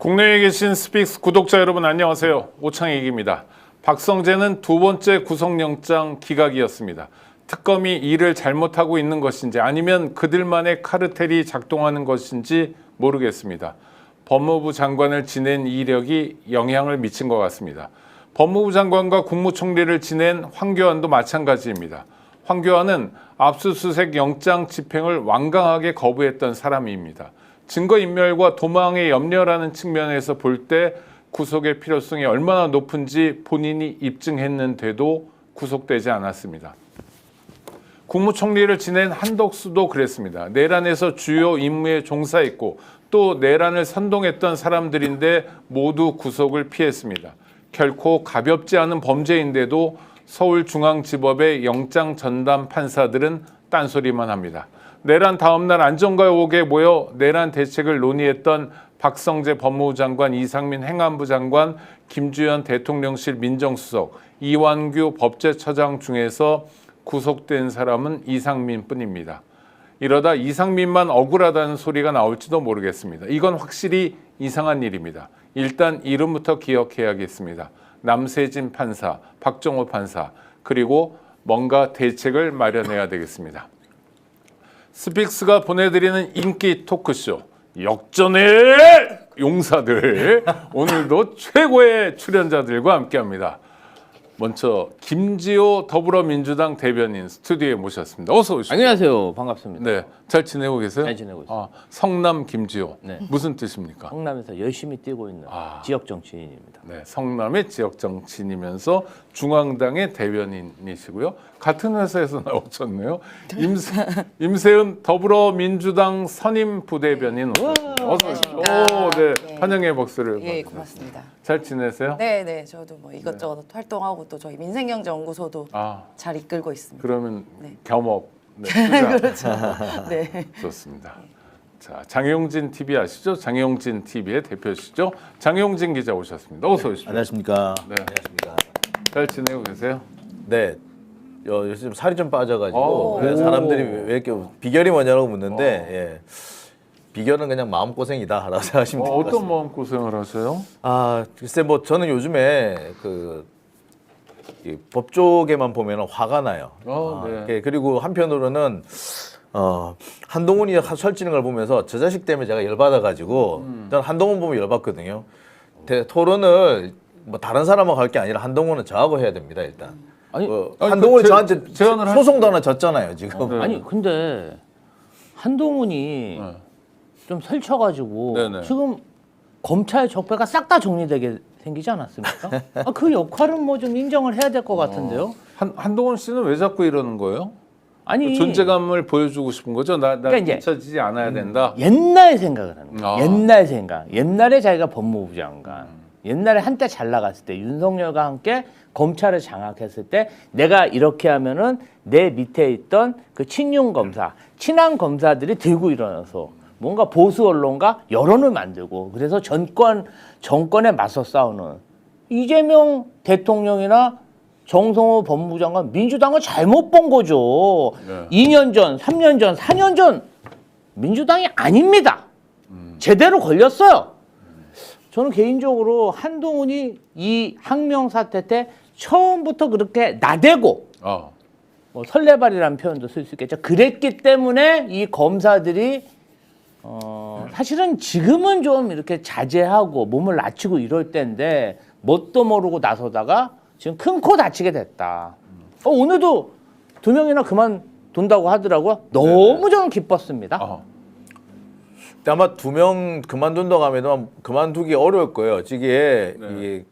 국내에 계신 스픽스 구독자 여러분 안녕하세요. 오창익입니다. 박성재는 두 번째 구속영장 기각이었습니다. 특검이 일을 잘못하고 있는 것인지 아니면 그들만의 카르텔이 작동하는 것인지 모르겠습니다. 법무부 장관을 지낸 이력이 영향을 미친 것 같습니다. 법무부 장관과 국무총리를 지낸 황교안도 마찬가지입니다. 황교안은 압수수색 영장 집행을 완강하게 거부했던 사람입니다. 증거인멸과 도망의 염려라는 측면에서 볼 때 구속의 필요성이 얼마나 높은지 본인이 입증했는데도 구속되지 않았습니다. 국무총리를 지낸 한덕수도 그랬습니다. 내란에서 주요 임무에 종사했고 또 내란을 선동했던 사람들인데 모두 구속을 피했습니다. 결코 가볍지 않은 범죄인데도 서울중앙지법의 영장 전담 판사들은 딴소리만 합니다. 내란 다음 날 안전가옥에 모여 내란 대책을 논의했던 박성재 법무부 장관, 이상민 행안부 장관, 김주현 대통령실 민정수석, 이완규 법제처장 중에서 구속된 사람은 이상민뿐입니다. 이러다 이상민만 억울하다는 소리가 나올지도 모르겠습니다. 이건 확실히 이상한 일입니다. 일단 이름부터 기억해야겠습니다. 남세진 판사, 박정호 판사, 그리고 뭔가 대책을 마련해야 되겠습니다. 스픽스가 보내드리는 인기 토크쇼 역전의 용사들, 오늘도 최고의 출연자들과 함께합니다. 먼저 김지호 더불어민주당 대변인 스튜디오에 모셨습니다. 어서 오십시오. 안녕하세요. 반갑습니다. 네, 잘 지내고 계세요? 잘 지내고 있습니다. 성남 김지호. 네. 무슨 뜻입니까? 성남에서 열심히 뛰고 있는 지역 정치인입니다. 네, 성남의 지역 정치인이면서 중앙당의 대변인이시고요. 같은 회사에서 나오셨네요. 임세은 더불어민주당 선임 부대변인. 어서 오십시오. 네, 환영의 박수를. 예, 고맙습니다. 잘 지내세요? 네, 네, 저도 뭐 이것저것 활동하고 또 저희 민생경제연구소도 잘 이끌고 있습니다. 그러면 네. 겸업. 네, 투자. 그렇죠. 네. 좋습니다. 자, 장영진 TV 아시죠? 장영진 TV의 대표시죠? 장영진 기자 오셨습니다. 어서 오십시오. 안녕하십니까. 네. 안녕하십니까. 잘 지내고 계세요? 네. 요즘 살이 좀 빠져가지고 오. 그래서 사람들이 왜 이렇게 비결이 뭐냐고 묻는데 예. 비결은 그냥 마음고생이다라고 생각하시면 될 것 같습니다. 어떤 마음고생을 하세요? 글쎄 뭐 저는 요즘에 이 법조계만 보면 화가 나요. 네. 그리고 한편으로는 한동훈이 설치는 걸 보면서 저 자식 때문에 제가 열받아가지고 저는 한동훈 보면 열받거든요. 토론을 뭐 다른 사람하고 할 게 아니라 한동훈은 저하고 해야 됩니다 일단. 아니, 한동훈이 저한테 제안을 소송도 하나 졌잖아요 지금. 네. 아니 근데 한동훈이 네. 좀 설쳐가지고 네네. 지금 검찰 적폐가 싹 다 정리되게 생기지 않았습니까? 그 역할은 뭐 좀 인정을 해야 될 것 같은데요. 한동훈 씨는 왜 자꾸 이러는 거예요? 아니 존재감을 보여주고 싶은 거죠? 나 그러니까 이제 잊혀지지 않아야 된다. 옛날 생각을 하는 거예요. 아. 옛날 생각. 옛날에 자기가 법무부 장관. 옛날에 한때 잘 나갔을 때 윤석열과 함께 검찰을 장악했을 때 내가 이렇게 하면은 내 밑에 있던 그 친윤 검사, 친한 검사들이 들고 일어나서 뭔가 보수 언론과 여론을 만들고 그래서 정권에 맞서 싸우는 이재명 대통령이나 정성호 법무부 장관 민주당을 잘못 본 거죠. 네. 2년 전, 3년 전, 4년 전 민주당이 아닙니다. 제대로 걸렸어요. 저는 개인적으로 한동훈이 이 항명 사태 때 처음부터 그렇게 나대고 뭐 설레발이라는 표현도 쓸 수 있겠죠. 그랬기 때문에 이 검사들이 사실은 지금은 좀 이렇게 자제하고 몸을 낮추고 이럴 때인데 뭣도 모르고 나서다가 지금 큰 코 다치게 됐다. 오늘도 2명이나 그만둔다고 하더라고요. 너무 저는 기뻤습니다. 아마 2명 그만둔다고 하면 그만두기 어려울 거예요. 이게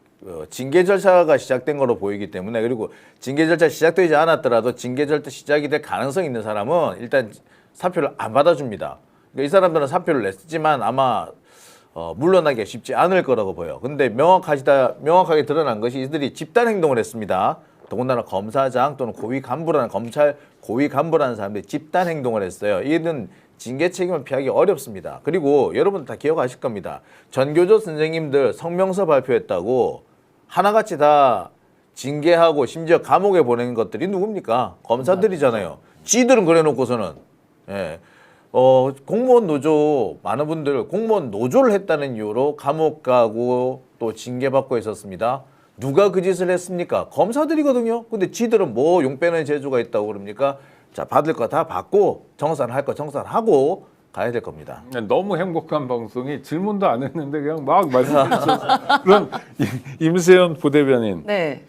징계 절차가 시작된 거로 보이기 때문에 그리고 징계 절차 시작되지 않았더라도 징계 절차 시작이 될 가능성이 있는 사람은 일단 사표를 안 받아줍니다. 그러니까 이 사람들은 사표를 냈지만 아마 물러나기가 쉽지 않을 거라고 보여요. 근데 명확하게 드러난 것이 이들이 집단 행동을 했습니다. 더군다나 검사장 또는 검찰 고위 간부라는 사람들이 집단 행동을 했어요. 이는 징계 책임을 피하기 어렵습니다. 그리고 여러분 다 기억하실 겁니다. 전교조 선생님들 성명서 발표했다고 하나같이 다 징계하고 심지어 감옥에 보낸 것들이 누굽니까? 검사들이잖아요. 쥐들은 그래놓고서는 공무원 노조 많은 분들 공무원 노조를 했다는 이유로 감옥 가고 또 징계받고 있었습니다. 누가 그 짓을 했습니까? 검사들이거든요. 근데 지들은 뭐 용 빼는 재주가 있다고 그럽니까? 자, 받을 거 다 받고 정산할 거 정산하고 가야 될 겁니다. 너무 행복한 방송이 질문도 안 했는데 그냥 막 말씀해 주셔서 그럼 임세연 부대변인 네.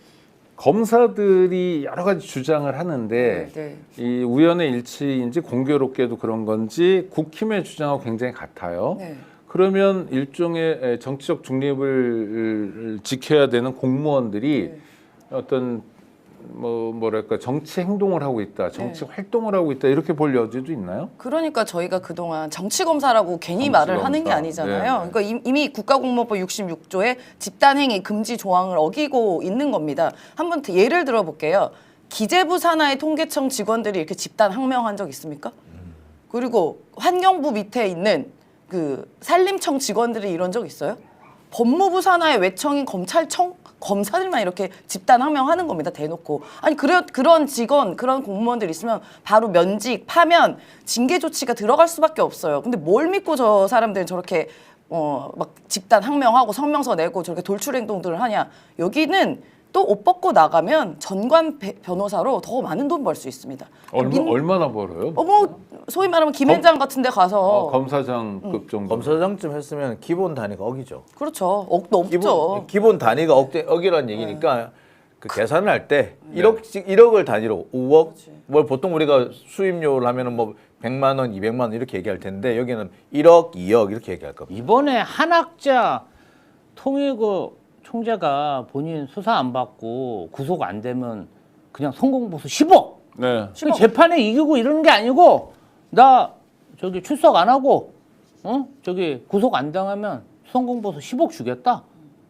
검사들이 여러 가지 주장을 하는데 네. 이 우연의 일치인지 공교롭게도 그런 건지 국힘의 주장하고 굉장히 같아요. 네. 그러면 일종의 정치적 중립을 지켜야 되는 공무원들이 어떤 뭐랄까 정치 행동을 하고 있다, 정치 활동을 하고 있다 이렇게 볼 여지도 있나요? 그러니까 저희가 그동안 정치검사라고 괜히 정치검사. 말을 하는 게 아니잖아요. 네. 그러니까 이미 국가공무원법 66조에 집단행위 금지 조항을 어기고 있는 겁니다. 한번 예를 들어볼게요. 기재부 산하의 통계청 직원들이 이렇게 집단 항명한 적 있습니까? 그리고 환경부 밑에 있는 그 산림청 직원들이 이런 적 있어요? 법무부 산하의 외청인 검찰청 검사들만 이렇게 집단 항명하는 겁니다. 대놓고. 아니 그런 직원, 그런 공무원들 있으면 바로 면직, 파면, 징계 조치가 들어갈 수밖에 없어요. 근데 뭘 믿고 저 사람들은 저렇게 막 집단 항명하고 성명서 내고 저렇게 돌출 행동들을 하냐. 여기는 또 옷 벗고 나가면 전관 변호사로 더 많은 돈 벌 수 있습니다. 얼마나 벌어요? 뭐 소위 말하면 김앤장 같은 데 가서 검사장급 정도. 검사장쯤 했으면 기본 단위가 억이죠. 그렇죠. 넘죠. 기본 단위가 억이라는 얘기니까 그 계산을 할 때 1억을 단위로 5억 뭘 보통 우리가 수임료를 하면은 뭐 100만 원, 200만 원 이렇게 얘기할 텐데 여기는 1억, 2억 이렇게 얘기할 겁니다. 이번에 한학자 통일부 총재가 본인 수사 안 받고 구속 안 되면 그냥 성공보수 10억. 네. 그 재판에 이기고 이러는 게 아니고 나 저기 출석 안 하고 저기 구속 안 당하면 성공보수 10억 주겠다.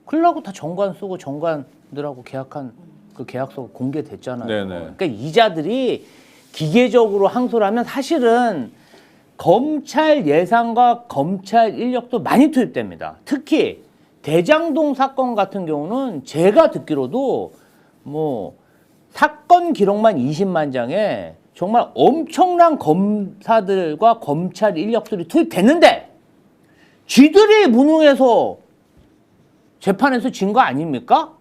그러려고 다 정관 쓰고 정관들하고 계약한 그 계약서 공개됐잖아요. 네네. 그러니까 이자들이 기계적으로 항소를 하면 사실은 검찰 예산과 검찰 인력도 많이 투입됩니다. 특히 대장동 사건 같은 경우는 제가 듣기로도 뭐 사건 기록만 20만 장에 정말 엄청난 검사들과 검찰 인력들이 투입됐는데 쥐들이 무능해서 재판에서 진 거 아닙니까?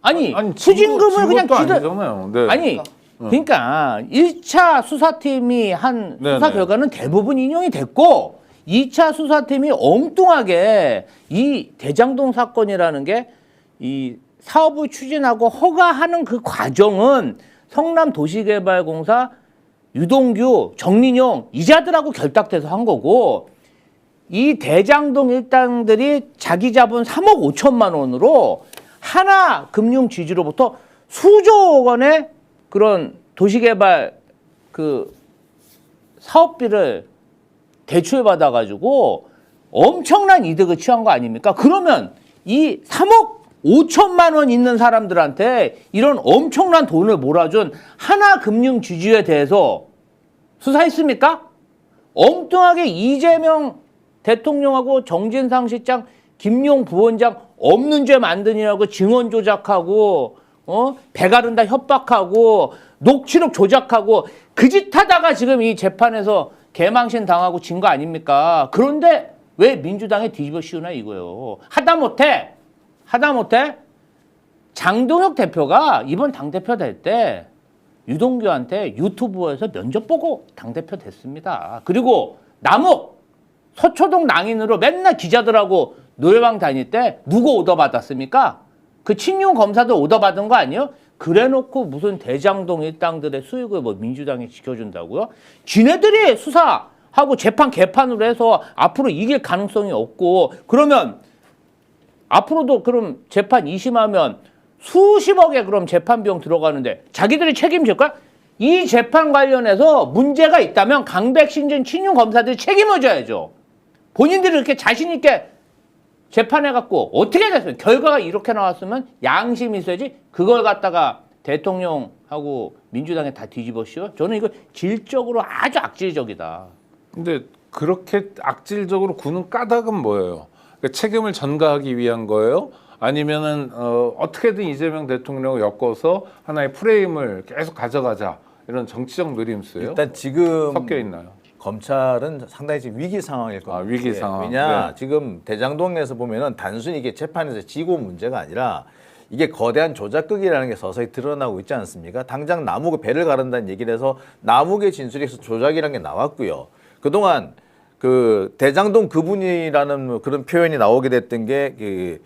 아니 추징금을 그냥 쥐들 아니잖아요. 네. 아니 그러니까 1차 수사팀이 한 수사 결과는 대부분 인용이 됐고 2차 수사팀이 엉뚱하게 이 대장동 사건이라는 게 이 사업을 추진하고 허가하는 그 과정은 성남도시개발공사 유동규, 정민용 이자들하고 결탁돼서 한 거고 이 대장동 일당들이 자기 자본 3억 5천만 원으로 하나금융지주로부터 수조 원의 그런 도시개발 그 사업비를 대출받아 가지고 엄청난 이득을 취한 거 아닙니까? 그러면 이 3억 5천만 원 있는 사람들한테 이런 엄청난 돈을 몰아준 하나금융지주에 대해서 수사했습니까? 엉뚱하게 이재명 대통령하고 정진상 실장, 김용 부원장 없는 죄 만드느라고 증언 조작하고 배가른다 협박하고 녹취록 조작하고 그 짓 하다가 지금 이 재판에서 개망신 당하고 진 거 아닙니까? 그런데 왜 민주당에 뒤집어 씌우나 이거예요. 하다못해 장동혁 대표가 이번 당대표 될 때 유동규한테 유튜브에서 면접 보고 당대표 됐습니다. 그리고 남욱 서초동 낭인으로 맨날 기자들하고 노래방 다닐 때 누구 오더 받았습니까? 그 친윤 검사들 오더 받은 거 아니에요? 그래놓고 무슨 대장동 일당들의 수익을 뭐 민주당이 지켜준다고요? 지네들이 수사하고 재판 개판으로 해서 앞으로 이길 가능성이 없고 그러면 앞으로도 그럼 재판 2심하면 수십억에 그럼 재판 비용 들어가는데 자기들이 책임질까? 이 재판 관련해서 문제가 있다면 강백신진 친윤 검사들이 책임을 져야죠. 본인들이 이렇게 자신 있게 재판해갖고 어떻게 됐어요? 결과가 이렇게 나왔으면 양심이 있어야지 그걸 갖다가 대통령하고 민주당에 다 뒤집어 씌워? 저는 이거 질적으로 아주 악질적이다. 근데 그렇게 악질적으로 구는 까닭은 뭐예요? 그러니까 책임을 전가하기 위한 거예요? 아니면은 어떻게든 이재명 대통령을 엮어서 하나의 프레임을 계속 가져가자 이런 정치적 노림수예요? 일단 지금 섞여 있나요? 검찰은 상당히 지금 위기 상황일 겁니다. 아, 위기 상황. 왜냐 네. 지금 대장동에서 보면은 단순히 이게 재판에서 지고 문제가 아니라 이게 거대한 조작극이라는 게 서서히 드러나고 있지 않습니까? 당장 남욱의 배를 가른다는 얘기를 해서 남욱의 진술에서 조작이라는 게 나왔고요. 그동안 그 대장동 그분이라는 그런 표현이 나오게 됐던 게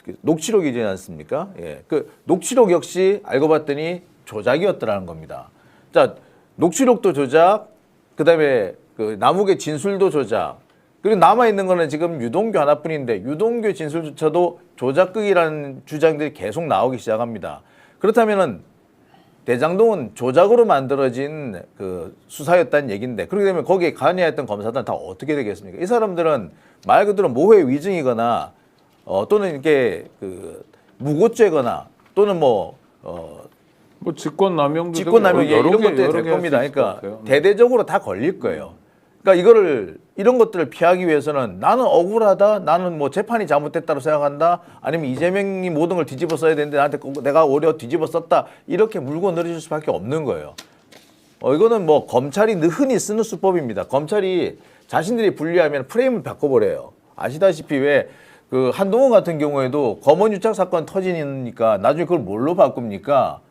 그 녹취록이지 않습니까? 예. 그 녹취록 역시 알고 봤더니 조작이었더라는 겁니다. 자, 녹취록도 조작, 그다음에 그 남욱의 진술도 조작. 그리고 남아 있는 거는 지금 유동규 하나뿐인데 유동규 진술조차도 조작극이라는 주장들이 계속 나오기 시작합니다. 그렇다면은 대장동은 조작으로 만들어진 그 수사였다는 얘기인데 그렇게 되면 거기에 관여했던 검사들은 다 어떻게 되겠습니까? 이 사람들은 말 그대로 모해 위증이거나 또는 이게 그 무고죄거나 또는 뭐 직권남용도 직권남용 되고 이런 것들이 될 여러 개 겁니다. 할수 있을 것 그러니까 같아요. 대대적으로 다 걸릴 거예요. 그러니까 이런 것들을 피하기 위해서는 나는 억울하다, 나는 뭐 재판이 잘못됐다고 생각한다, 아니면 이재명이 모든 걸 뒤집어 써야 되는데 나한테 내가 오히려 뒤집어 썼다 이렇게 물고 늘어질 수밖에 없는 거예요. 이거는 뭐 검찰이 흔히 쓰는 수법입니다. 검찰이 자신들이 불리하면 프레임을 바꿔버려요. 아시다시피 왜 그 한동훈 같은 경우에도 검언유착 사건 터지니까 나중에 그걸 뭘로 바꿉니까?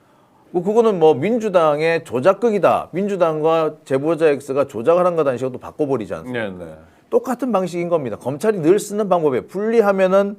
그거는 뭐 민주당의 조작극이다. 민주당과 제보자 X가 조작을 한 거다는 식으로 바꿔버리지 않습니까? 네, 네. 똑같은 방식인 겁니다. 검찰이 늘 쓰는 방법에 불리하면은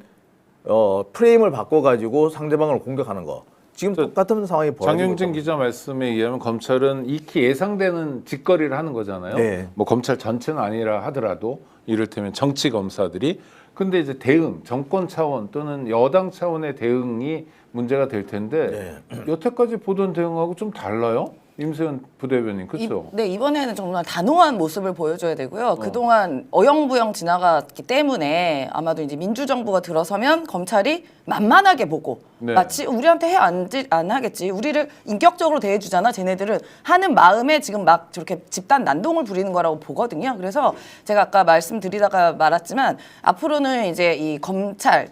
프레임을 바꿔가지고 상대방을 공격하는 거. 지금 똑같은 상황이 벌어지고 장영진 있습니다. 기자 말씀에 의하면 검찰은 익히 예상되는 짓거리를 하는 거잖아요. 네. 뭐 검찰 전체는 아니라 하더라도 이를테면 정치 검사들이 근데 이제 대응, 정권 차원 또는 여당 차원의 대응이 문제가 될 텐데 여태까지 보던 대응하고 좀 달라요? 임세현 부대변인 그렇죠? 네, 이번에는 정말 단호한 모습을 보여줘야 되고요. 그동안 어영부영 지나갔기 때문에 아마도 이제 민주정부가 들어서면 검찰이 만만하게 보고 네. 마치 우리한테 안 하겠지. 우리를 인격적으로 대해주잖아. 쟤네들은 하는 마음에 지금 막 저렇게 집단 난동을 부리는 거라고 보거든요. 그래서 제가 아까 말씀드리다가 말았지만 앞으로는 이제 이 검찰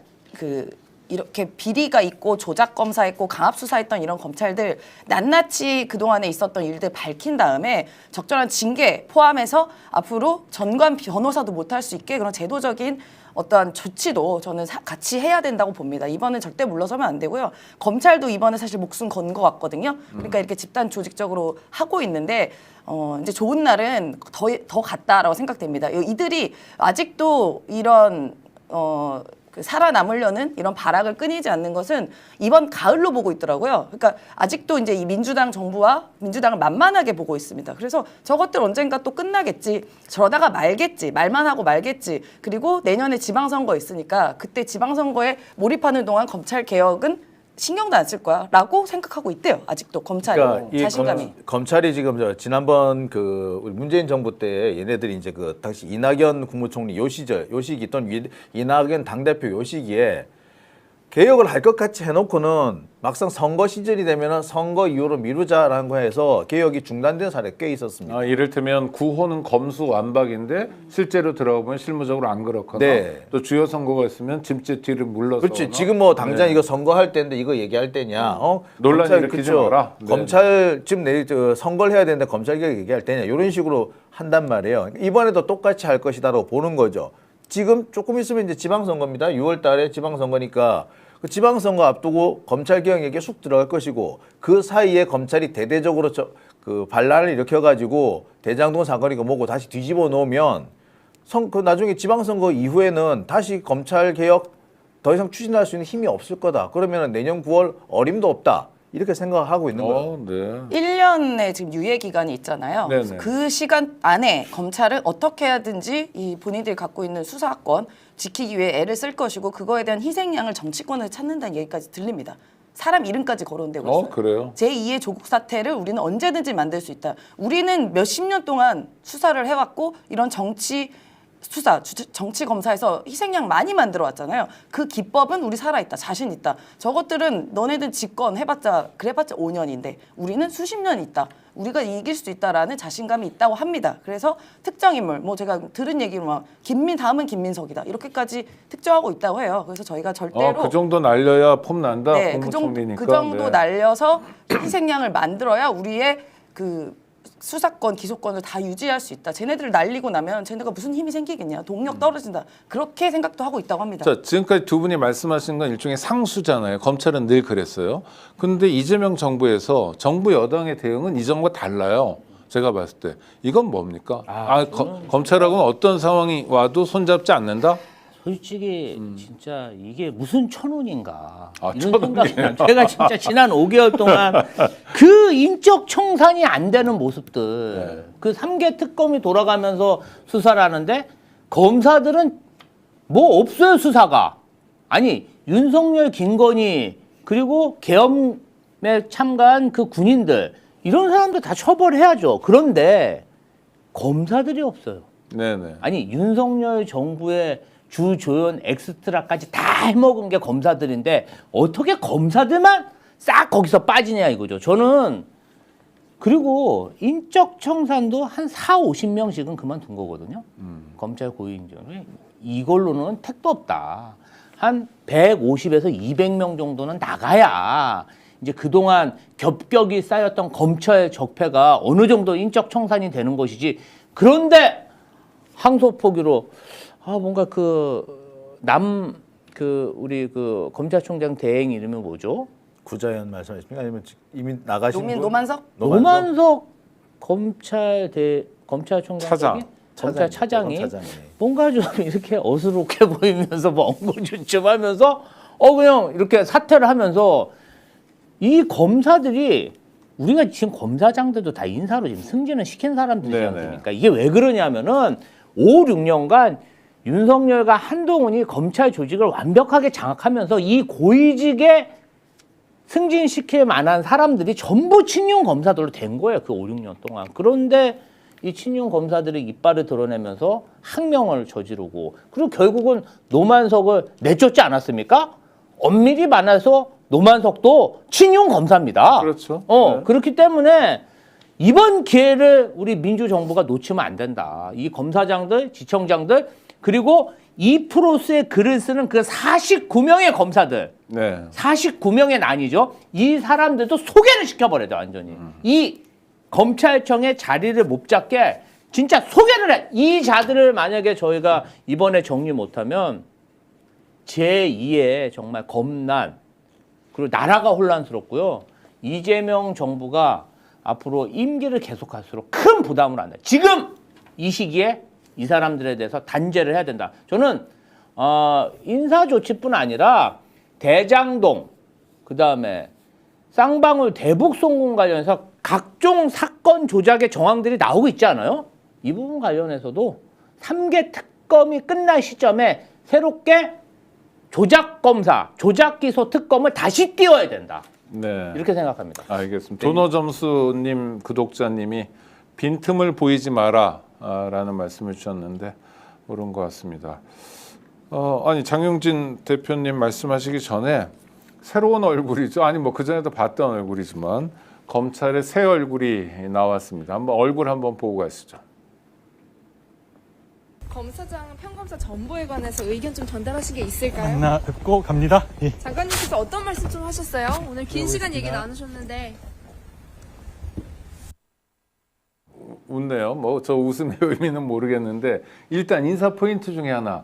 이렇게 비리가 있고 조작 검사했고 강압 수사했던 이런 검찰들 낱낱이 그동안에 있었던 일들 밝힌 다음에 적절한 징계 포함해서 앞으로 전관 변호사도 못할 수 있게 그런 제도적인 어떠한 조치도 저는 같이 해야 된다고 봅니다. 이번엔 절대 물러서면 안 되고요. 검찰도 이번에 사실 목숨 건 것 같거든요. 그러니까 이렇게 집단 조직적으로 하고 있는데 이제 좋은 날은 더 갔다라고 생각됩니다. 이들이 아직도 이런 살아남으려는 이런 발악을 끊이지 않는 것은 이번 가을로 보고 있더라고요. 그러니까 아직도 이제 이 민주당 정부와 민주당을 만만하게 보고 있습니다. 그래서 저것들 언젠가 또 끝나겠지. 저러다가 말겠지. 말만 하고 말겠지. 그리고 내년에 지방선거 있으니까 그때 지방선거에 몰입하는 동안 검찰 개혁은 신경도 안 쓸 거야라고 생각하고 있대요. 아직도 검찰이 그러니까 자신감이. 검찰이 지금 지난번 우리 문재인 정부 때 얘네들이 이제 당시 이낙연 국무총리 요 시기 또는 이낙연 당대표 요 시기에 개혁을 할 것 같이 해놓고는 막상 선거 시절이 되면은 선거 이후로 미루자라는 거에서 개혁이 중단된 사례 꽤 있었습니다. 이를테면 구호는 검수완박인데 실제로 들어가보면 실무적으로 안 그렇거나 네. 또 주요 선거가 있으면 짐째 뒤를 물러서 그렇지. 지금 뭐 당장 이거 선거할 때인데 이거 얘기할 때냐? 논란이 검찰, 일으키지 그쵸? 마라. 네. 검찰 지금 선거를 해야 되는데 검찰 개혁 얘기할 때냐? 이런 식으로 한단 말이에요. 이번에도 똑같이 할 것이다라고 보는 거죠. 지금 조금 있으면 이제 지방선거입니다. 6월달에 지방선거니까. 그 지방선거 앞두고 검찰 개혁 얘기에 쑥 들어갈 것이고 그 사이에 검찰이 대대적으로 반란을 일으켜가지고 대장동 사건이고 뭐고 다시 뒤집어 놓으면 나중에 지방선거 이후에는 다시 검찰 개혁 더 이상 추진할 수 있는 힘이 없을 거다. 그러면 내년 9월 어림도 없다. 이렇게 생각하고 있는 거예요. 네. 1년의 지금 유예 기간이 있잖아요. 네네. 그 시간 안에 검찰은 어떻게 하든지 이 본인들이 갖고 있는 수사권 지키기 위해 애를 쓸 것이고 그거에 대한 희생양을 정치권을 찾는다는 얘기까지 들립니다. 사람 이름까지 거론되고 있어요. 그래요? 제2의 조국 사태를 우리는 언제든지 만들 수 있다. 우리는 몇십 년 동안 수사를 해왔고 이런 정치 검사에서 희생양 많이 만들어 왔잖아요. 그 기법은 우리 살아있다. 자신 있다. 저것들은 너네들 집권 해봤자 그래봤자 5년인데 우리는 수십 년 있다. 우리가 이길 수 있다라는 자신감이 있다고 합니다. 그래서 특정 인물, 뭐 제가 들은 얘기로 막 다음은 김민석이다. 이렇게까지 특정하고 있다고 해요. 그래서 저희가 절대로 그 정도 날려야 폼 난다. 네, 국무총리니까. 그 정도 네. 날려서 희생양을 만들어야 우리의 수사권, 기소권을 다 유지할 수 있다. 쟤네들을 날리고 나면 쟤네가 무슨 힘이 생기겠냐. 동력 떨어진다. 그렇게 생각도 하고 있다고 합니다. 자, 지금까지 두 분이 말씀하신 건 일종의 상수잖아요. 검찰은 늘 그랬어요. 근데 이재명 정부에서 정부 여당의 대응은 이전과 달라요. 제가 봤을 때 이건 뭡니까? 검찰하고는 어떤 상황이 와도 손잡지 않는다? 솔직히 진짜 이게 무슨 천운인가 아, 이런 천운이에요. 생각이 나요. 제가 진짜 지난 5개월 동안 그 인적 청산이 안 되는 모습들 그 3개 특검이 돌아가면서 수사를 하는데 검사들은 뭐 없어요 수사가. 아니 윤석열, 김건희 그리고 계엄에 참가한 그 군인들 이런 사람들 다 처벌해야죠. 그런데 검사들이 없어요. 네네. 아니 윤석열 정부의 주조연 엑스트라까지 다 해먹은 게 검사들인데 어떻게 검사들만 싹 거기서 빠지냐 이거죠. 저는 그리고 인적 청산도 한 4, 50명씩은 그만둔 거거든요. 검찰 고위인정이 이걸로는 택도 없다. 한 150에서 200명 정도는 나가야 이제 그동안 겹격이 쌓였던 검찰 적폐가 어느 정도 인적 청산이 되는 것이지. 그런데 항소포기로 뭔가 우리 그 검찰총장 대행 이름이 뭐죠? 구자연 말씀하십니까? 아니면 이미 나가신 분? 노만석? 노만석 검찰총장 차장. 검찰 차장이 차장이. 뭔가 좀 이렇게 어수룩해 보이면서 뭐 엉거주춤 하면서 그냥 이렇게 사퇴를 하면서 이 검사들이 우리가 지금 검사장들도 다 인사로 지금 승진을 시킨 사람들이지 네네. 않습니까? 이게 왜 그러냐면은 5, 6년간 윤석열과 한동훈이 검찰 조직을 완벽하게 장악하면서 이 고위직에 승진시킬 만한 사람들이 전부 친윤 검사들로 된 거예요. 그 5, 6년 동안. 그런데 이 친윤 검사들이 이빨을 드러내면서 항명을 저지르고 그리고 결국은 노만석을 내쫓지 않았습니까? 엄밀히 말해서 노만석도 친윤 검사입니다. 그렇죠. 네. 그렇기 때문에 이번 기회를 우리 민주정부가 놓치면 안 된다. 이 검사장들, 지청장들 그리고 이 프로스의 글을 쓰는 그 49명의 검사들, 네. 49명의 난이죠. 이 사람들도 소개를 시켜버려야 돼 완전히. 이 검찰청의 자리를 못 잡게 진짜 소개를 해. 이 자들을 만약에 저희가 이번에 정리 못하면 제2의 정말 검난 그리고 나라가 혼란스럽고요. 이재명 정부가 앞으로 임기를 계속할수록 큰 부담을 안다. 지금 이 시기에 이 사람들에 대해서 단죄를 해야 된다. 저는 인사조치뿐 아니라 대장동, 그다음에 쌍방울 대북송금 관련해서 각종 사건 조작의 정황들이 나오고 있지 않아요? 이 부분 관련해서도 3개 특검이 끝날 시점에 새롭게 조작검사, 조작기소 특검을 다시 띄워야 된다. 네. 이렇게 생각합니다. 알겠습니다. 도노점수님 구독자님이 빈틈을 보이지 마라 라는 말씀을 주셨는데 옳은 것 같습니다. 아니 장용진 대표님 말씀하시기 전에 새로운 얼굴이죠. 아니 뭐 그전에도 봤던 얼굴이지만 검찰의 새 얼굴이 나왔습니다. 얼굴 한번 보고 가시죠. 검사장 평검사 전보에 관해서 의견 좀 전달하신 게 있을까요? 만나 뵙고 갑니다. 예. 장관님께서 어떤 말씀 좀 하셨어요? 오늘 긴 시간 얘기 나누셨는데. 웃네요. 뭐 저 웃음의 의미는 모르겠는데 일단 인사 포인트 중에 하나.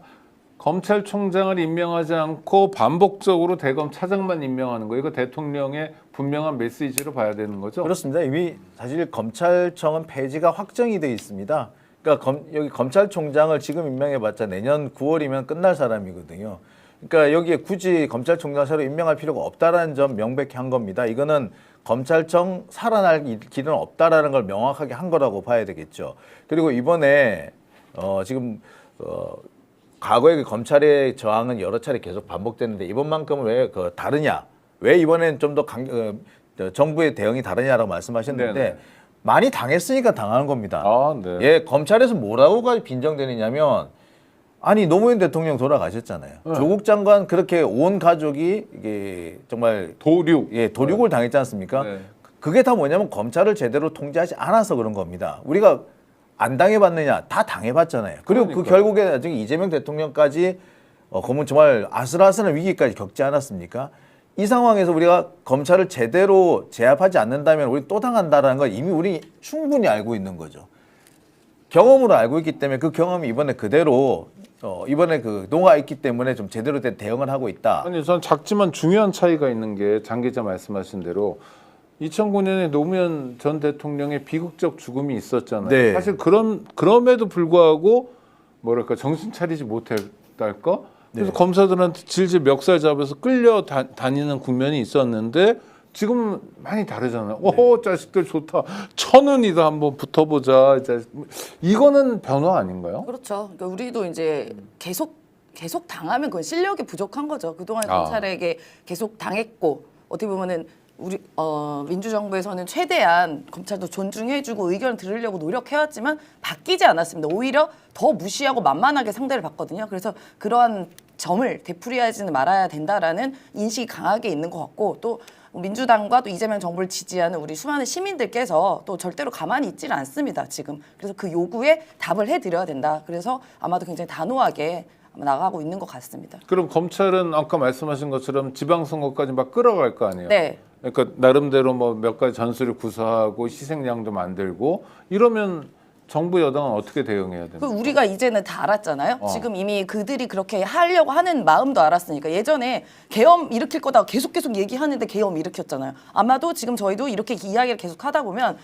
검찰총장을 임명하지 않고 반복적으로 대검 차장만 임명하는 거 이거 대통령의 분명한 메시지로 봐야 되는 거죠? 그렇습니다. 이미 사실 검찰청은 폐지가 확정이 돼 있습니다. 그러니까 여기 검찰총장을 지금 임명해봤자 내년 9월이면 끝날 사람이거든요. 그러니까 여기에 굳이 검찰총장 새로 임명할 필요가 없다라는 점 명백히 한 겁니다. 이거는 검찰청 살아날 길은 없다라는 걸 명확하게 한 거라고 봐야 되겠죠. 그리고 이번에 지금 과거에 그 검찰의 저항은 여러 차례 계속 반복됐는데 이번만큼은 왜 다르냐? 왜 이번엔 좀 더 정부의 대응이 다르냐라고 말씀하셨는데 네네. 많이 당했으니까 당하는 겁니다. 네. 예, 검찰에서 뭐라고가 빈정되느냐면 아니 노무현 대통령 돌아가셨잖아요. 네. 조국 장관 그렇게 온 가족이 이게 정말 도륙을 당했지 않습니까? 네. 그게 다 뭐냐면 검찰을 제대로 통제하지 않아서 그런 겁니다. 우리가 안 당해봤느냐? 다 당해봤잖아요. 그리고 그 결국에 나중에 이재명 대통령까지 정말 아슬아슬한 위기까지 겪지 않았습니까? 이 상황에서 우리가 검찰을 제대로 제압하지 않는다면 우리 또 당한다라는 걸 이미 우리 충분히 알고 있는 거죠. 경험으로 알고 있기 때문에 그 경험이 이번에 그대로 이번에 그 녹아 있기 때문에 좀 제대로 된 대응을 하고 있다. 아니, 전 작지만 중요한 차이가 있는 게 장 기자 말씀하신 대로 2009년에 노무현 전 대통령의 비극적 죽음이 있었잖아요. 네. 사실 그럼에도 불구하고 뭐랄까 정신 차리지 못했달까? 그래서 네. 검사들한테 질질 멱살 잡아서 끌려 다니는 국면이 있었는데 지금은 많이 다르잖아요. 오, 자식들 좋다. 1,000원이다. 한번 붙어보자. 이거는 변화 아닌가요? 그렇죠. 그러니까 우리도 이제 계속 당하면 그건 실력이 부족한 거죠. 그동안 검찰에게 계속 당했고 어떻게 보면은 우리 민주정부에서는 최대한 검찰도 존중해주고 의견을 들으려고 노력해왔지만 바뀌지 않았습니다. 오히려 더 무시하고 만만하게 상대를 봤거든요. 그래서 그러한 점을 되풀이하지는 말아야 된다라는 인식이 강하게 있는 것 같고 또 민주당과 또 이재명 정부를 지지하는 우리 수많은 시민들께서 또 절대로 가만히 있지는 않습니다. 지금. 그래서 그 요구에 답을 해드려야 된다. 그래서 아마도 굉장히 단호하게 나가고 있는 것 같습니다. 그럼 검찰은 아까 말씀하신 것처럼 지방선거까지 막 끌어갈 거 아니에요? 네. 그러니까 나름대로 뭐 몇 가지 전술을 구사하고 희생양도 만들고 이러면 정부 여당은 어떻게 대응해야 그 되나? 우리가 이제는 다 알았잖아요. 지금 이미 그들이 그렇게 하려고 하는 마음도 알았으니까 예전에 계엄 일으킬 거다 계속 얘기하는데 계엄 일으켰잖아요. 아마도 지금 저희도 이렇게 이야기를 계속 하다 보면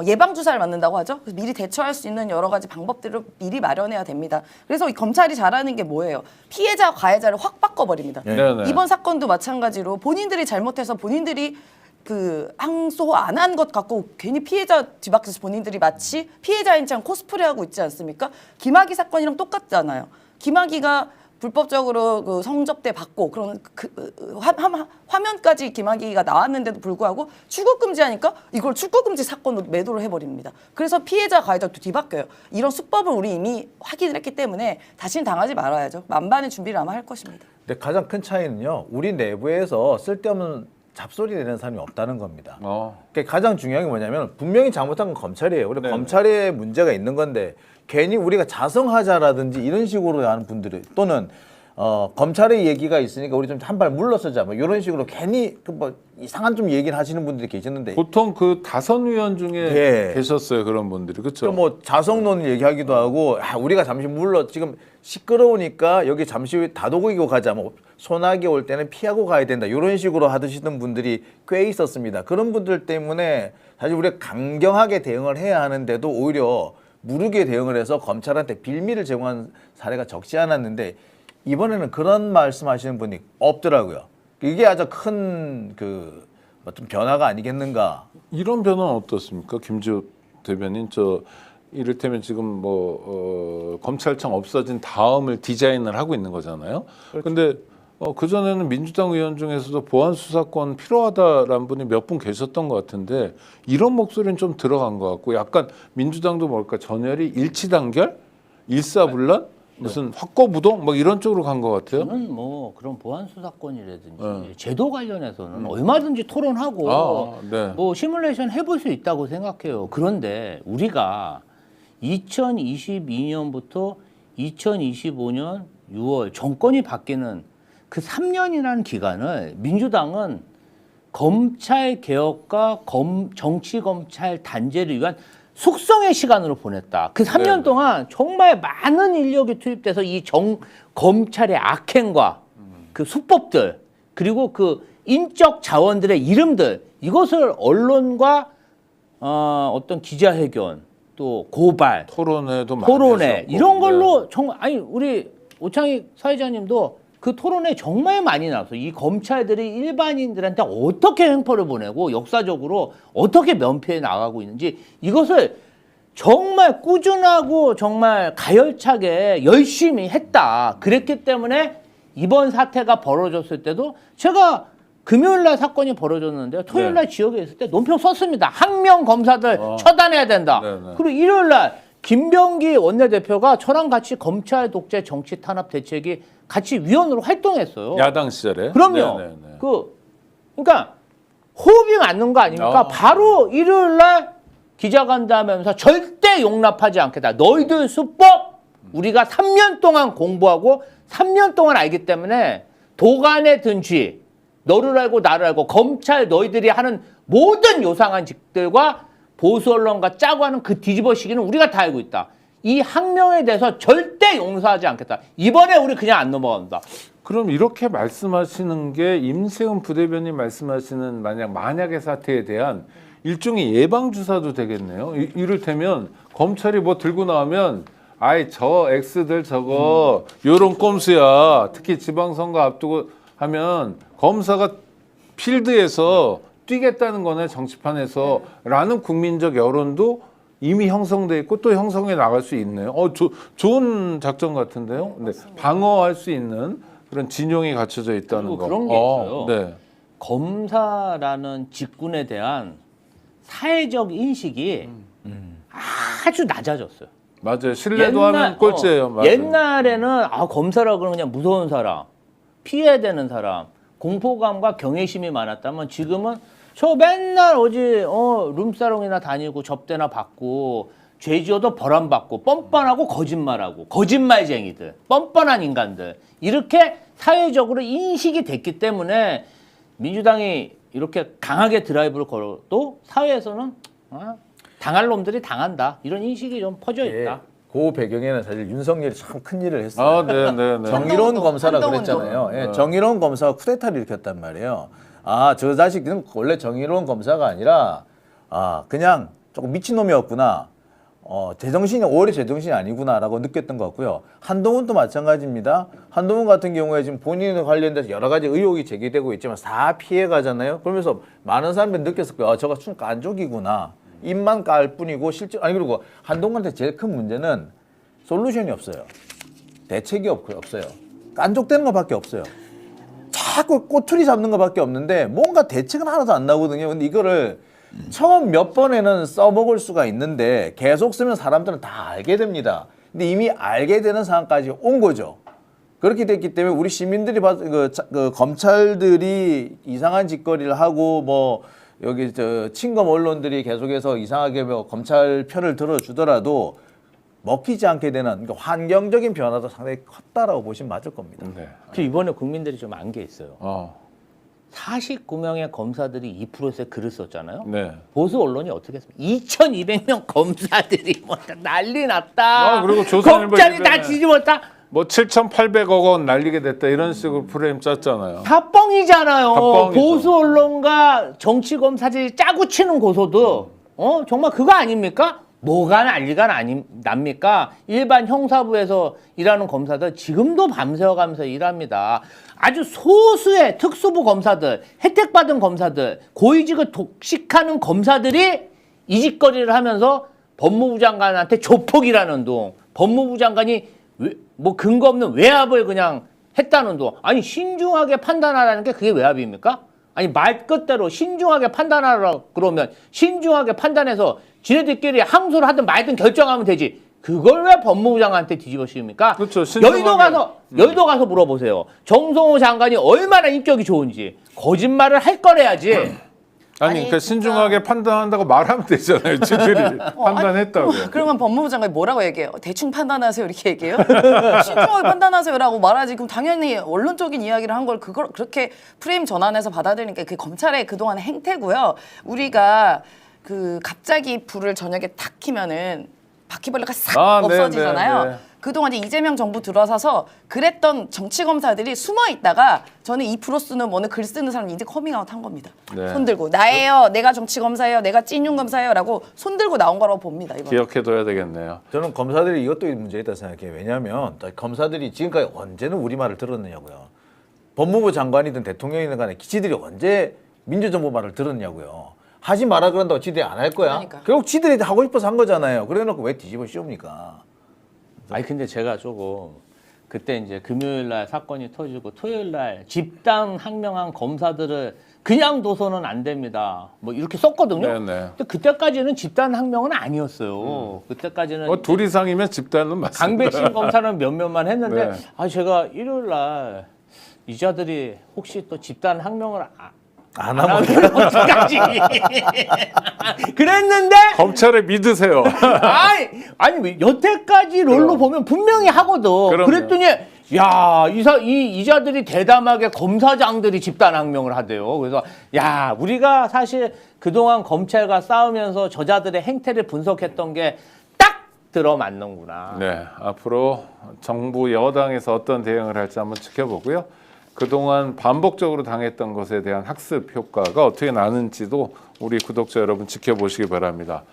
예방 주사를 맞는다고 하죠. 그래서 미리 대처할 수 있는 여러 가지 방법들을 미리 마련해야 됩니다. 그래서 이 검찰이 잘하는 게 뭐예요? 피해자 가해자를 확 바꿔버립니다. 네네. 이번 사건도 마찬가지로 본인들이 잘못해서 본인들이 그 항소 안 한 것 같고 괜히 피해자 뒤바뀌어서 본인들이 마치 피해자인 척 코스프레하고 있지 않습니까? 김학의 사건이랑 똑같잖아요. 김학의가 불법적으로 그 성접대 받고 그런 화면까지 김학의가 나왔는데도 불구하고 출국 금지하니까 이걸 출국 금지 사건으로 매도를 해버립니다. 그래서 피해자 가해자도 뒤바뀌어요. 이런 수법을 우리 이미 확인을 했기 때문에 다시는 당하지 말아야죠. 만반의 준비를 아마 할 것입니다. 근데 가장 큰 차이는요. 우리 내부에서 쓸데없는 잡소리 내는 사람이 없다는 겁니다. 그러니까 가장 중요한 게 뭐냐면 분명히 잘못한 건 검찰이에요. 우리 검찰에 문제가 있는 건데 괜히 우리가 자성하자라든지 이런 식으로 하는 분들이 또는 검찰의 얘기가 있으니까 우리 좀 한 발 물러서자 뭐 이런 식으로 괜히 그 뭐 이상한 좀 얘기를 하시는 분들이 계셨는데 보통 그 다선 의원 중에 네. 계셨어요. 그런 분들이. 그렇죠? 뭐 자성론 얘기하기도 하고 우리가 잠시 지금 시끄러우니까 여기 잠시 다독이고 가자 뭐 소나기 올 때는 피하고 가야 된다 이런 식으로 하시는 분들이 꽤 있었습니다. 그런 분들 때문에 사실 우리가 강경하게 대응을 해야 하는데도 오히려 무르게 대응을 해서 검찰한테 빌미를 제공한 사례가 적지 않았는데 이번에는 그런 말씀하시는 분이 없더라고요. 이게 아주 큰 그 어떤 변화가 아니겠는가. 이런 변화는 어떻습니까? 김지호 대변인 이를테면 지금 뭐 검찰청 없어진 다음을 디자인을 하고 있는 거잖아요. 그런데 그전에는 민주당 의원 중에서도 보안 수사권 필요하다라는 분이 몇 분 계셨던 것 같은데 이런 목소리는 좀 들어간 것 같고 약간 민주당도 뭘까 전열이 일치단결, 일사불란, 무슨 확거부동 뭐 이런 쪽으로 간 것 같아요. 저는 뭐 그런 보안 수사권이라든지 제도 관련해서는 얼마든지 토론하고 네. 뭐 시뮬레이션 해볼 수 있다고 생각해요. 그런데 우리가 2022년부터 2025년 6월 정권이 바뀌는 그 3년이라는 기간을 민주당은 검찰 개혁과 정치 검찰 단죄를 위한 숙성의 시간으로 보냈다. 그 3년 네. 동안 정말 많은 인력이 투입돼서 이 검찰의 악행과 그 수법들 그리고 그 인적 자원들의 이름들 이것을 언론과 어떤 기자회견 또 고발 토론회도 많이 토론회 하셨고. 이런 걸로 네. 정말 아니 우리 오창익 사회자님도 그 토론회 정말 많이 나와서 이 검찰들이 일반인들한테 어떻게 횡포를 보내고 역사적으로 어떻게 면피해 나가고 있는지 이것을 정말 꾸준하고 정말 가열차게 열심히 했다. 그랬기 때문에 이번 사태가 벌어졌을 때도 제가 금요일날 사건이 벌어졌는데요. 토요일날 지역에 있을 때 논평 썼습니다. 항명 검사들 처단해야 된다. 네네. 그리고 일요일날 김병기 원내대표가 저랑 같이 검찰 독재 정치 탄압 대책이 같이 위원으로 활동했어요. 야당 시절에. 그럼요. 네네네. 그러니까 호흡이 맞는 거 아닙니까? 바로 일요일날 기자간담회하면서 절대 용납하지 않겠다. 너희들 수법 우리가 3년 동안 공부하고 3년 동안 알기 때문에 도간에 든 쥐 너를 알고 나를 알고 검찰 너희들이 하는 모든 요상한 짓들과 보수 언론과 짜고 하는 그 뒤집어 시기는 우리가 다 알고 있다. 이 항명에 대해서 절대 용서하지 않겠다. 이번에 우리 그냥 안 넘어간다. 그럼 이렇게 말씀하시는 게 임세훈 부대변인 말씀하시는 만약의 사태에 대한 일종의 예방 주사도 되겠네요. 이를테면 검찰이 뭐 들고 나오면 아이 저 X들 저거 요런 꼼수야. 특히 지방선거 앞두고 하면 검사가 필드에서 뛰겠다는 거네 정치판에서 라는 국민적 여론도 이미 형성돼 있고 또 형성해 나갈 수 있네요. 좋은 작전 같은데요. 네, 방어할 수 있는 그런 진용이 갖춰져 있다는 그리고 거. 그런 게 있어요. 네. 검사라는 직군에 대한 사회적 인식이 아주 낮아졌어요. 맞아요. 신뢰도 하면 꼴찌예요. 맞아요. 옛날에는 검사라 그러면 그냥 무서운 사람, 피해야 되는 사람, 공포감과 경외심이 많았다면 지금은 저 맨날 어디 룸사롱이나 다니고 접대나 받고 죄 지어도 벌 안 받고 뻔뻔하고 거짓말하고 거짓말쟁이들, 뻔뻔한 인간들 이렇게 사회적으로 인식이 됐기 때문에 민주당이 이렇게 강하게 드라이브를 걸어도 사회에서는 당할 놈들이 당한다 이런 인식이 좀 퍼져 있다. 그 배경에는 사실 윤석열이 참 큰 일을 했어요. 아, 네, 네, 네. 정의로운 검사라 한동훈도. 그랬잖아요. 예, 정의로운 검사가 쿠데타를 일으켰단 말이에요. 저 자식은 원래 정의로운 검사가 아니라 그냥 조금 미친놈이었구나. 제정신이 오히려 제정신이 아니구나라고 느꼈던 것 같고요. 한동훈도 마찬가지입니다. 한동훈 같은 경우에 지금 본인에 관련돼서 여러 가지 의혹이 제기되고 있지만 다 피해가잖아요. 그러면서 많은 사람들이 느꼈을 거예요. 저거 좀 깐족이구나. 입만 깔 뿐이고 실제 그리고 한동훈한테 제일 큰 문제는 솔루션이 없어요. 대책이 없어요. 깐족되는 것밖에 없어요. 자꾸 꼬투리 잡는 것밖에 없는데 뭔가 대책은 하나도 안 나오거든요. 근데 이거를 처음 몇 번에는 써먹을 수가 있는데 계속 쓰면 사람들은 다 알게 됩니다. 근데 이미 알게 되는 상황까지 온 거죠. 그렇게 됐기 때문에 우리 시민들이 검찰들이 이상한 짓거리를 하고 뭐 여기 친검 언론들이 계속해서 이상하게 검찰 편을 들어주더라도 먹히지 않게 되는 그러니까 환경적인 변화도 상당히 컸다라고 보시면 맞을 겁니다. 네. 이번에 국민들이 좀 안 게 있어요. 49명의 검사들이 2%의 글을 썼잖아요. 네. 보수 언론이 어떻게 했습니까? 2,200명 검사들이 난리 났다. 그리고 조선일보 검찰이 다 일면에 뒤집었다. 뭐 7,800억 원 날리게 됐다 이런 식으로 프레임 짰잖아요. 다 뻥이잖아요. 다 뻥이죠. 보수 언론과 정치 검사들이 짜고 치는 고소도 정말 그거 아닙니까? 뭐가 난리가 납니까? 일반 형사부에서 일하는 검사들 지금도 밤새워가면서 일합니다. 아주 소수의 특수부 검사들, 혜택받은 검사들, 고위직을 독식하는 검사들이 이 짓거리를 하면서 법무부 장관한테 조폭이라는 둥, 법무부 장관이 뭐 근거 없는 외압을 그냥 했다는 둥. 아니 신중하게 판단하라는 게 그게 외압입니까? 아니 말 끝대로 신중하게 판단하라 그러면 신중하게 판단해서 지네들끼리 항소를 하든 말든 결정하면 되지. 그걸 왜 법무부 장관한테 뒤집어 씌웁니까? 그렇죠. 신중하게. 여의도 가서 물어보세요. 정성호 장관이 얼마나 인격이 좋은지. 거짓말을 할 거래야지. 아니 그러니까 신중하게 판단한다고 말하면 되잖아요. 지들이 판단했다고. 그러면 법무부 장관이 뭐라고 얘기해요? 대충 판단하세요 이렇게 얘기해요? 신중하게 판단하세요라고 말하지. 그럼 당연히 언론적인 이야기를 한 걸 그걸 그렇게 프레임 전환해서 받아들이니까 그게 검찰의 그동안의 행태고요. 우리가 갑자기 불을 저녁에 탁 키면은 바퀴벌레가 싹 없어지잖아요. 네. 그동안 이제 이재명 정부 들어서서 그랬던 정치 검사들이 숨어 있다가 저는 2%쓰는 뭐는 글 쓰는 사람이 이제 커밍아웃 한 겁니다. 네. 손들고 나예요, 내가 정치 검사예요, 내가 찐윤 검사예요라고 손들고 나온 거라고 봅니다. 이번. 기억해둬야 되겠네요. 저는 검사들이 이것도 문제 있다고 생각해요. 왜냐하면 검사들이 지금까지 언제는 우리 말을 들었느냐고요. 법무부 장관이든 대통령이든 간에 지들이 언제 민주정부 말을 들었냐고요. 하지 마라 그런다고 지들이 안 할 거야. 그러니까. 결국 지들이 하고 싶어서 한 거잖아요. 그래놓고 왜 뒤집어 씌웁니까? 아니 근데 제가 조금 그때 이제 금요일 날 사건이 터지고 토요일 날 집단 항명한 검사들을 그냥 둬서는 안 됩니다. 뭐 이렇게 썼거든요. 네네. 근데 그때까지는 집단 항명은 아니었어요. 그때까지는 둘 이상이면 집단은 맞습니다. 강백신 검사는 몇몇만 했는데 네. 제가 일요일 날 이자들이 혹시 또 집단 항명을 안 안 하면 하면 어떡하지? 그랬는데 검찰을 믿으세요. 아니 여태까지 롤로 보면 분명히 하거든. 그럼요. 그랬더니 야, 이자들이 대담하게 검사장들이 집단항명을 하대요. 그래서 야, 우리가 사실 그동안 검찰과 싸우면서 저자들의 행태를 분석했던 게 딱 들어맞는구나. 네, 앞으로 정부 여당에서 어떤 대응을 할지 한번 지켜보고요. 그동안 반복적으로 당했던 것에 대한 학습 효과가 어떻게 나는지도 우리 구독자 여러분 지켜보시기 바랍니다.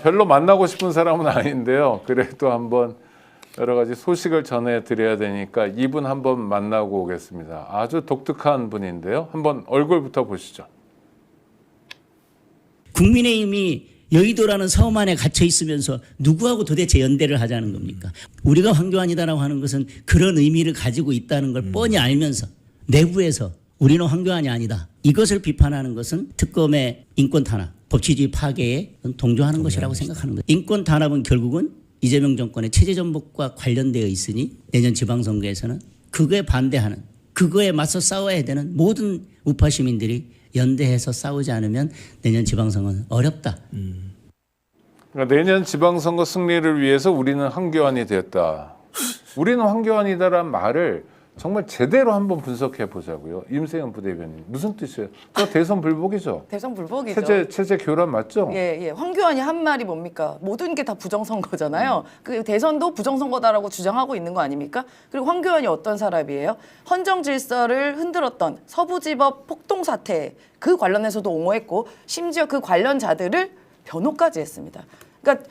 별로 만나고 싶은 사람은 아닌데요. 그래도 한번 여러 가지 소식을 전해드려야 되니까 이분 한번 만나고 오겠습니다. 아주 독특한 분인데요. 한번 얼굴부터 보시죠. 국민의힘이 여의도라는 섬 안에 갇혀 있으면서 누구하고 도대체 연대를 하자는 겁니까? 우리가 황교안이다라고 하는 것은 그런 의미를 가지고 있다는 걸 뻔히 알면서 내부에서 우리는 황교안이 아니다. 이것을 비판하는 것은 특검의 인권 탄압, 법치주의 파괴에 동조하는 것이라고 생각하는 거예요. 인권 탄압은 결국은 이재명 정권의 체제 전복과 관련되어 있으니 내년 지방선거에서는 그거에 반대하는, 그거에 맞서 싸워야 되는 모든 우파 시민들이 연대해서 싸우지 않으면 내년 지방선거는 어렵다. 그러니까 내년 지방선거 승리를 위해서 우리는 황교안이 되었다. 우리는 황교안이다라는 말을 정말 제대로 한번 분석해 보자고요. 임세현 부대변인 무슨 뜻이에요? 저 대선 불복이죠. 대선 불복이죠. 체제 교란 맞죠? 예. 황교안이 한 말이 뭡니까? 모든 게 다 부정선거잖아요. 그 대선도 부정선거다라고 주장하고 있는 거 아닙니까? 그리고 황교안이 어떤 사람이에요? 헌정 질서를 흔들었던 서부지법 폭동 사태 그 관련해서도 옹호했고 심지어 그 관련자들을 변호까지 했습니다. 그러니까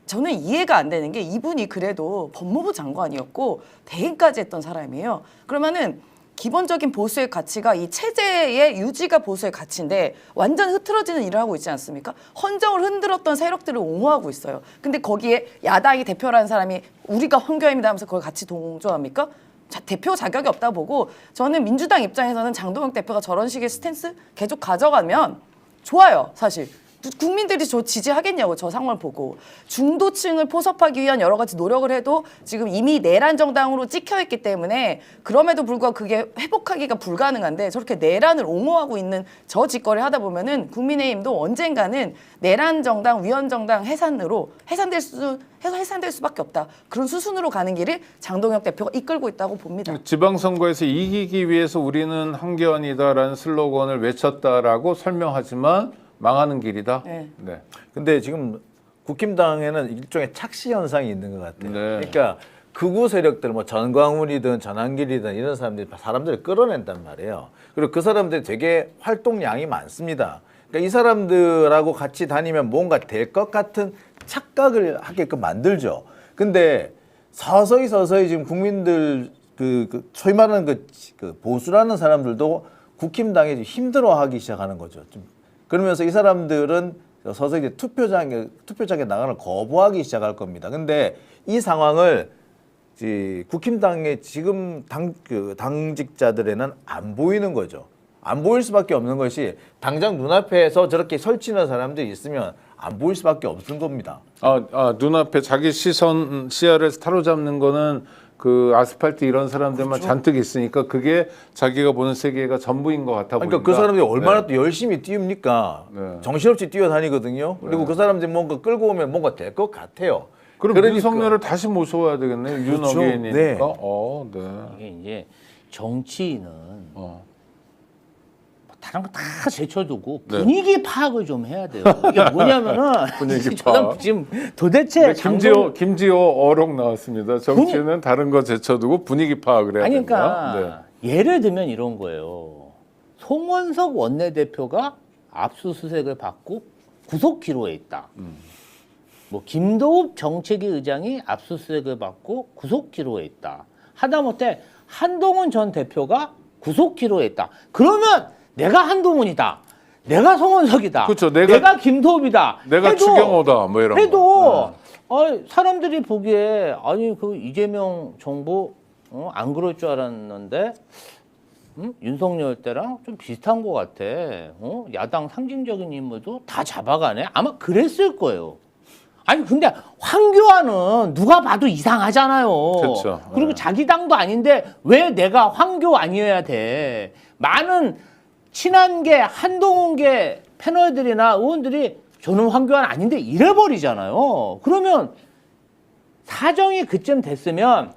저는 이해가 안 되는 게 이분이 그래도 법무부 장관이었고 대행까지 했던 사람이에요. 그러면은 기본적인 보수의 가치가 이 체제의 유지가 보수의 가치인데 완전 흐트러지는 일을 하고 있지 않습니까? 헌정을 흔들었던 세력들을 옹호하고 있어요. 근데 거기에 야당이 대표라는 사람이 우리가 황교안입니다 하면서 그걸 같이 동조합니까? 대표 자격이 없다 보고 저는 민주당 입장에서는 장동혁 대표가 저런 식의 스탠스 계속 가져가면 좋아요, 사실. 국민들이 저 지지하겠냐고 저 상황을 보고 중도층을 포섭하기 위한 여러 가지 노력을 해도 지금 이미 내란 정당으로 찍혀 있기 때문에 그럼에도 불구하고 그게 회복하기가 불가능한데 저렇게 내란을 옹호하고 있는 저 짓거리 하다 보면은 국민의힘도 언젠가는 내란 정당, 위헌 정당 해산으로 해산될 수밖에 없다. 그런 수순으로 가는 길을 장동혁 대표가 이끌고 있다고 봅니다. 지방선거에서 이기기 위해서 우리는 황교안이다라는 슬로건을 외쳤다라고 설명하지만 망하는 길이다. 네. 네. 근데 지금 국힘당에는 일종의 착시 현상이 있는 것 같아요. 네. 그러니까 극우 세력들 뭐 전광훈이든 전한길이든 이런 사람들을 끌어낸단 말이에요. 그리고 그 사람들이 되게 활동량이 많습니다. 그러니까 이 사람들하고 같이 다니면 뭔가 될 것 같은 착각을 하게끔 만들죠. 근데 서서히 지금 국민들 소위 말하는 그 보수라는 사람들도 국힘당에 힘들어하기 시작하는 거죠. 좀 그러면서 이 사람들은 서서히 이제 투표장에 나가는 거부하기 시작할 겁니다. 근데 이 상황을 국힘당의 지금 당직자들에는 안 보이는 거죠. 안 보일 수밖에 없는 것이 당장 눈앞에서 저렇게 설치는 사람들이 있으면 안 보일 수밖에 없는 겁니다. 눈앞에 자기 시야를 사로잡는 거는 그 아스팔트 이런 사람들만 그렇죠. 잔뜩 있으니까 그게 자기가 보는 세계가 전부인 것 같아 보인다. 그러니까 그 사람들이 얼마나 또 열심히 뛰입니까? 네. 정신없이 뛰어다니거든요. 그리고 그 사람들이 뭔가 끌고 오면 뭔가 될 것 같아요. 그럼 그러니까. 윤석열을 다시 모셔와야 되겠네요. 그렇죠. 윤어게인이니까. 네. 네. 이게 이제 정치인은 다른 거 다 제쳐두고 네. 분위기 파악을 좀 해야 돼요. 이게 뭐냐면은 분위기 저는 파악. 지금 도대체 김지호 어록 나왔습니다. 정치는 다른 거 제쳐두고 분위기 파악을 해야 아니 된다. 그러니까 예를 들면 이런 거예요. 송원석 원내대표가 압수수색을 받고 구속 기로에 있다. 뭐 김도읍 정책위 의장이 압수수색을 받고 구속 기로에 있다. 하다못해 한동훈 전 대표가 구속 기로에 있다. 그러면 내가 한동훈이다. 내가 송원석이다. 그렇죠. 내가 김도읍이다. 내가 해도, 추경호다. 뭐 이런 해도 거. 사람들이 보기에 아니 그 이재명 정부 안 그럴 줄 알았는데 윤석열 때랑 좀 비슷한 것 같아. 야당 상징적인 인물도 다 잡아가네. 아마 그랬을 거예요. 아니 근데 황교안은 누가 봐도 이상하잖아요. 그렇죠. 그리고 네. 자기 당도 아닌데 왜 내가 황교안이어야 돼. 많은 친한계 한동훈계 패널들이나 의원들이 저는 황교안 아닌데 이래버리잖아요. 그러면 사정이 그쯤 됐으면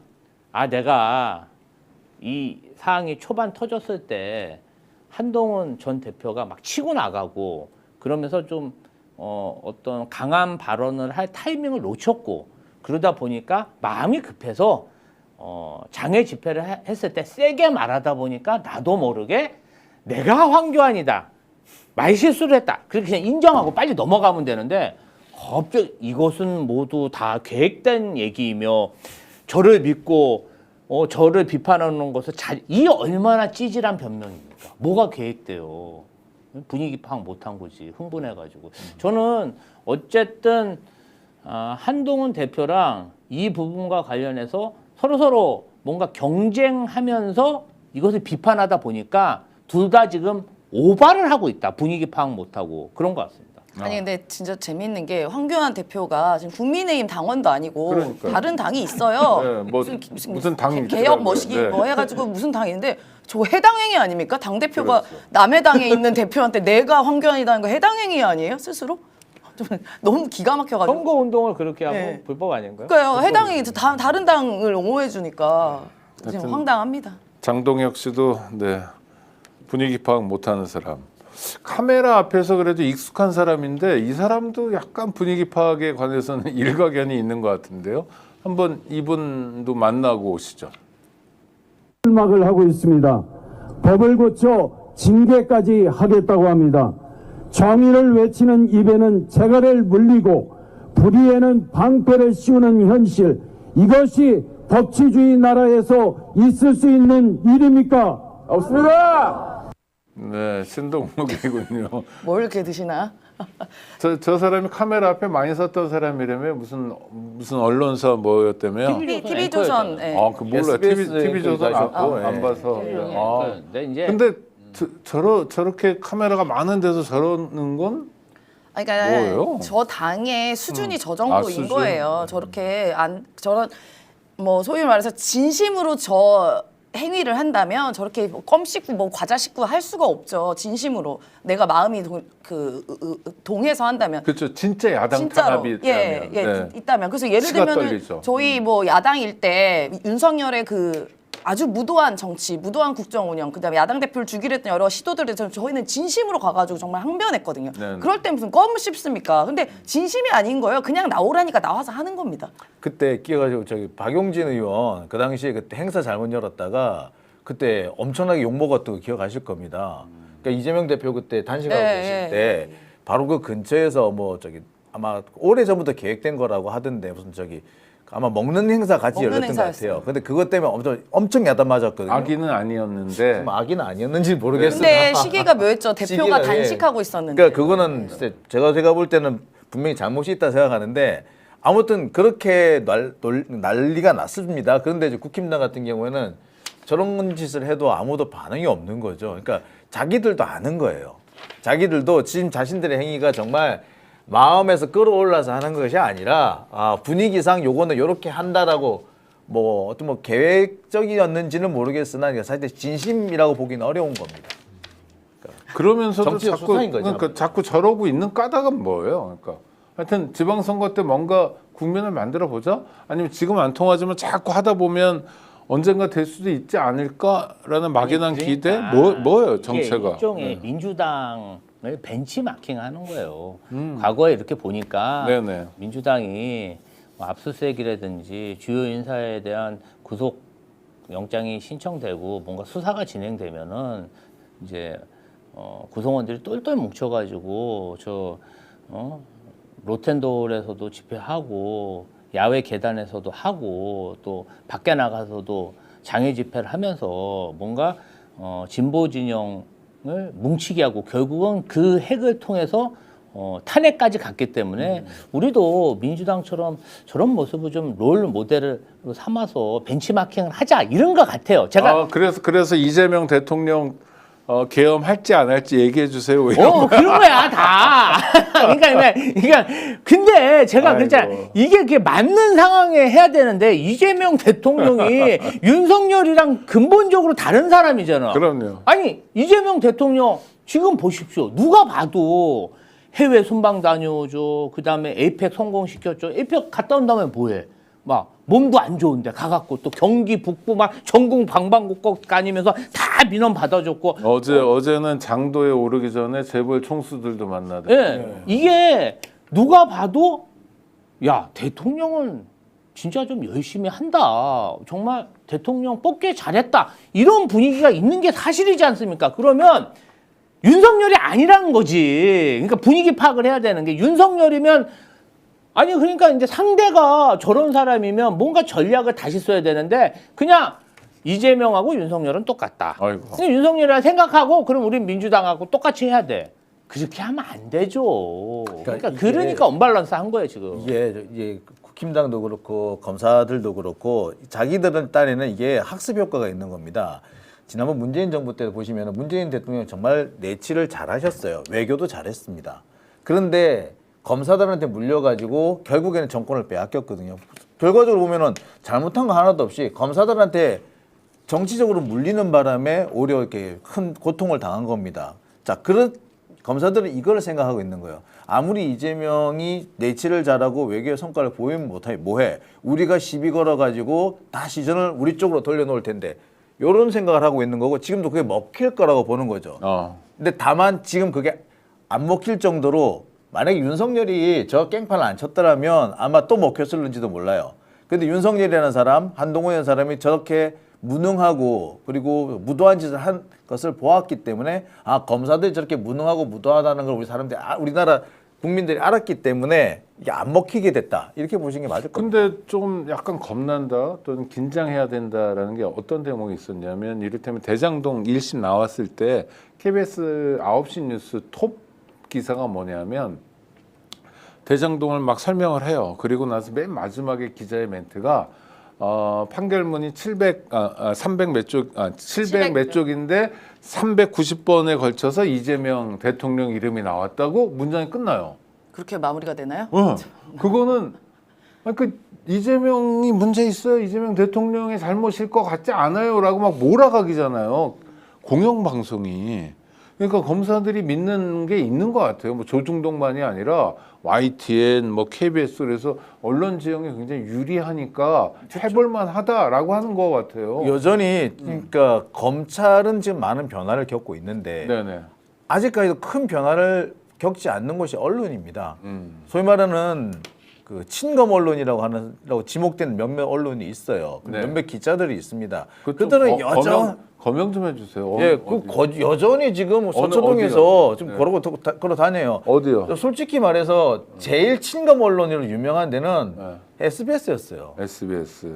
내가 이 사항이 초반 터졌을 때 한동훈 전 대표가 막 치고 나가고 그러면서 좀 어떤 강한 발언을 할 타이밍을 놓쳤고 그러다 보니까 마음이 급해서 장애 집회를 했을 때 세게 말하다 보니까 나도 모르게 내가 황교안이다. 말실수를 했다. 그렇게 그냥 인정하고 빨리 넘어가면 되는데 갑자기 이것은 모두 다 계획된 얘기이며 저를 믿고 저를 비판하는 것을 이 얼마나 찌질한 변명입니까? 뭐가 계획돼요? 분위기 파악 못한 거지. 흥분해가지고. 저는 어쨌든 한동훈 대표랑 이 부분과 관련해서 서로 뭔가 경쟁하면서 이것을 비판하다 보니까 둘 다 지금 오바를 하고 있다. 분위기 파악 못하고 그런 것 같습니다. 아니 근데 진짜 재밌는 게 황교안 대표가 지금 국민의힘 당원도 아니고 그러니까요. 다른 당이 있어요. 네, 뭐 무슨 당이 개혁 있더라고요. 머시기 네. 뭐 해가지고 무슨 당이 있는데 저 해당행위 아닙니까? 당 대표가 그렇죠. 남의 당에 있는 대표한테 내가 황교안이라는 거 해당행위 아니에요? 스스로? 좀 너무 기가 막혀가지고. 선거 운동을 그렇게 하고 네. 불법 아닌가요? 그러니까요. 해당행위 다른 당을 옹호해 주니까 지금 하여튼 황당합니다. 장동혁 씨도 네, 분위기 파악 못하는 사람. 카메라 앞에서 그래도 익숙한 사람인데 이 사람도 약간 분위기 파악에 관해서는 일가견이 있는 것 같은데요. 한번 이분도 만나고 오시죠. 막을 하고 있습니다. 법을 고쳐 징계까지 하겠다고 합니다. 정의를 외치는 입에는 재갈을 물리고 불의에는 방패를 씌우는 현실, 이것이 법치주의 나라에서 있을 수 있는 일입니까? 없습니다. 네, 신동욱이군요. 뭘 이렇게 드시나? 저 사람이 카메라 앞에 많이 섰던 사람이라며 무슨 언론사 뭐였다며요? TV조선. 예. 아, 그 몰라. SBS TV 조선 가셨고, 안 예. 봐서. 근데 이제 근데 저렇게 카메라가 많은 데서 저러는 건 그러니까 뭐예요? 저 당의 수준이 저 정도인 수준? 거예요. 저렇게 저런 뭐 소위 말해서 진심으로 저 행위를 한다면 저렇게 뭐 껌 씹고 뭐 과자 씹고 할 수가 없죠. 진심으로 내가 마음이 동해서 한다면. 그렇죠. 진짜 야당 진짜로 탄압이 예, 있다면. 네. 있다면 그래서 예를 치가 들면 떨리죠. 저희 뭐 야당일 때 윤석열의 그 아주 무도한 정치, 무도한 국정 운영, 그다음에 야당 대표를 죽이려 했던 여러 시도들을 저희는 진심으로 가가지고 정말 항변했거든요. 네네. 그럴 때 무슨 껌을 씹습니까? 근데 진심이 아닌 거예요. 그냥 나오라니까 나와서 하는 겁니다. 그때 끼어가지고 저기 박용진 의원 그 당시에 그때 행사 잘못 열었다가 그때 엄청나게 욕 먹었던 거 기억하실 겁니다. 그러니까 이재명 대표 그때 단식하고 네, 계실 예. 때 바로 그 근처에서 뭐 저기 아마 오래 전부터 계획된 거라고 하던데 무슨 저기 아마 먹는 행사 같이 먹는 열렸던 것 행사였어요. 같아요. 근데 그것 때문에 엄청 야단 맞았거든요. 악의는 아니었는데 뭐 악의는 아니었는지 모르겠으나. 근데 시기가 묘했죠. 대표가 시기가, 예. 단식하고 있었는데. 그러니까 그거는 진짜 제가 볼 때는 분명히 잘못이 있다 생각하는데 아무튼 그렇게 난리가 났습니다. 그런데 이제 국힘당 같은 경우에는 저런 짓을 해도 아무도 반응이 없는 거죠. 그러니까 자기들도 아는 거예요. 자기들도 지금 자신들의 행위가 정말 마음에서 끌어올라서 하는 것이 아니라 분위기상 요거는 이렇게 한다라고 뭐 어떤 뭐 계획적이었는지는 모르겠으나 사실 진심이라고 보기는 어려운 겁니다. 그러면서도 정치적 수사인 거죠. 그러니까 자꾸 저러고 있는 까닭은 뭐예요? 그러니까 하여튼 지방선거 때 뭔가 국면을 만들어 보자. 아니면 지금 안 통하지만 자꾸 하다 보면 언젠가 될 수도 있지 않을까라는 막연한 기대? 뭐예요 이게 정체가? 일종의 민주당을 벤치마킹하는 거예요. 과거에 이렇게 보니까 네네. 민주당이 뭐 압수수색이라든지 주요 인사에 대한 구속 영장이 신청되고 뭔가 수사가 진행되면은 이제 구성원들이 똘똘 뭉쳐가지고 로텐돌에서도 집회하고 야외 계단에서도 하고 또 밖에 나가서도 장애 집회를 하면서 뭔가 진보 진영을 뭉치게 하고 결국은 그 핵을 통해서 탄핵까지 갔기 때문에 우리도 민주당처럼 저런 모습을 좀 롤 모델로 삼아서 벤치마킹을 하자 이런 것 같아요. 제가 그래서 이재명 대통령 계엄할지 안 할지 얘기해 주세요. 그런 거야 다. 그러니까 근데 제가 아이고. 그랬잖아. 이게 그게 맞는 상황에 해야 되는데 이재명 대통령이 윤석열이랑 근본적으로 다른 사람이잖아. 그럼요. 아니 이재명 대통령 지금 보십시오. 누가 봐도 해외 순방 다녀오죠. 그다음에 에이펙 성공시켰죠. 에이펙 갔다 온 다음에 뭐해? 막 몸도 안 좋은데 가갖고 또 경기 북부 막 전국 방방곡곡 다니면서 다 민원 받아줬고 어제는 장도에 오르기 전에 재벌 총수들도 만나대. 예, 이게 누가 봐도 야 대통령은 진짜 좀 열심히 한다. 정말 대통령 뽑기 잘했다. 이런 분위기가 있는 게 사실이지 않습니까? 그러면 윤석열이 아니라는 거지. 그러니까 분위기 파악을 해야 되는 게 윤석열이면 아니 그러니까 이제 상대가 저런 사람이면 뭔가 전략을 다시 써야 되는데 그냥 이재명하고 윤석열은 똑같다. 아이고. 근데 윤석열이라 생각하고 그럼 우린 민주당하고 똑같이 해야 돼. 그렇게 하면 안 되죠. 그러니까 이게- 언밸런스한 거예요 지금. 이게 국힘당도 그렇고 검사들도 그렇고 자기들은 딴에는 이게 학습 효과가 있는 겁니다. 지난번 문재인 정부 때 보시면 문재인 대통령 정말 내치를 잘하셨어요. 외교도 잘했습니다. 그런데 검사들한테 물려가지고 결국에는 정권을 빼앗겼거든요. 결과적으로 보면은 잘못한 거 하나도 없이 검사들한테 정치적으로 물리는 바람에 오히려 이렇게 큰 고통을 당한 겁니다. 자, 그런 검사들은 이걸 생각하고 있는 거예요. 아무리 이재명이 내치를 잘하고 외교의 성과를 보이면 뭐해? 우리가 시비 걸어가지고 다 시선을 우리 쪽으로 돌려놓을 텐데 이런 생각을 하고 있는 거고 지금도 그게 먹힐 거라고 보는 거죠. 근데 다만 지금 그게 안 먹힐 정도로 만약에 윤석열이 저 깽판을 안 쳤더라면 아마 또 먹혔을는지도 몰라요. 근데 윤석열이라는 사람, 한동훈이라는 사람이 저렇게 무능하고 그리고 무도한 짓을 한 것을 보았기 때문에 아 검사들이 저렇게 무능하고 무도하다는 걸 우리 사람들이 우리나라 국민들이 알았기 때문에 이게 안 먹히게 됐다 이렇게 보시는 게 맞을 겁니다. 근데 좀 약간 겁난다 또는 긴장해야 된다라는 게 어떤 대목이 있었냐면 이를테면 대장동 1심 나왔을 때 KBS 9시 뉴스 톱 기사가 뭐냐면 대장동을 막 설명을 해요. 그리고 나서 맨 마지막에 기자의 멘트가 판결문이 300 몇 쪽, 700 몇 쪽인데 390번에 걸쳐서 이재명 대통령 이름이 나왔다고 문장이 끝나요. 그렇게 마무리가 되나요? 그거는 그 이재명이 문제 있어요. 이재명 대통령의 잘못일 것 같지 않아요라고 막 몰아가기잖아요. 공영방송이. 그러니까 검사들이 믿는 게 있는 것 같아요. 뭐 조중동만이 아니라 YTN, 뭐 KBS 그래서 언론 지형이 굉장히 유리하니까 해볼만 하다라고 하는 것 같아요. 여전히 그러니까 검찰은 지금 많은 변화를 겪고 있는데 네네. 아직까지도 큰 변화를 겪지 않는 것이 언론입니다. 소위 말하는 그 친검 언론이라고 지목된 몇몇 언론이 있어요. 네. 몇몇 기자들이 있습니다. 그좀 그들은 여전 거명 좀 해주세요. 예, 어디? 여전히 지금 서초동에서 지금 걸어 다녀요. 어디요? 솔직히 말해서 제일 친검 언론으로 유명한 데는 SBS였어요.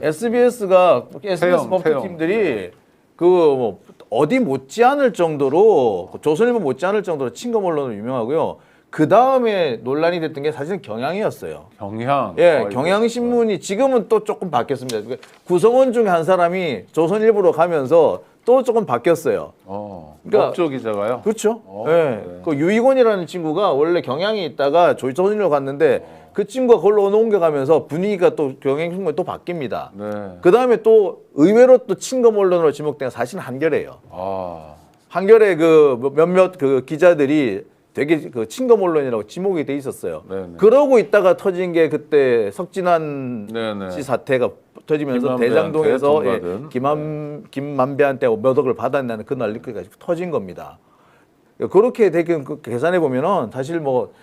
SBS가 SBS 법조팀들이 그 뭐 어디 못지않을 정도로 조선일보 못지않을 정도로 친검 언론으로 유명하고요. 그 다음에 논란이 됐던 게 사실은 경향이었어요. 경향. 예, 아이고. 경향신문이 지금은 또 조금 바뀌었습니다. 구성원 중에 한 사람이 조선일보로 가면서 또 조금 바뀌었어요. 그러니까 법조 기자가요? 그렇죠. 예. 네. 그 유익원이라는 친구가 원래 경향이 있다가 조선일보로 갔는데 그 친구가 그걸로 옮겨가면서 분위기가 또 경향신문이 또 바뀝니다. 네. 그 다음에 또 의외로 또 친검 언론으로 지목된 사실은 한겨레예요. 한겨레 그 몇몇 그 기자들이 되게 그 친검 언론이라고 지목이 돼 있었어요. 네네. 그러고 있다가 터진 게 그때 석진환 네네. 씨 사태가 터지면서 김만배한테 대장동에서 돈 받은. 김만배한테 몇 억을 받았다는 그 난리까지 터진 겁니다. 그렇게 되게 계산해 보면은 사실 뭐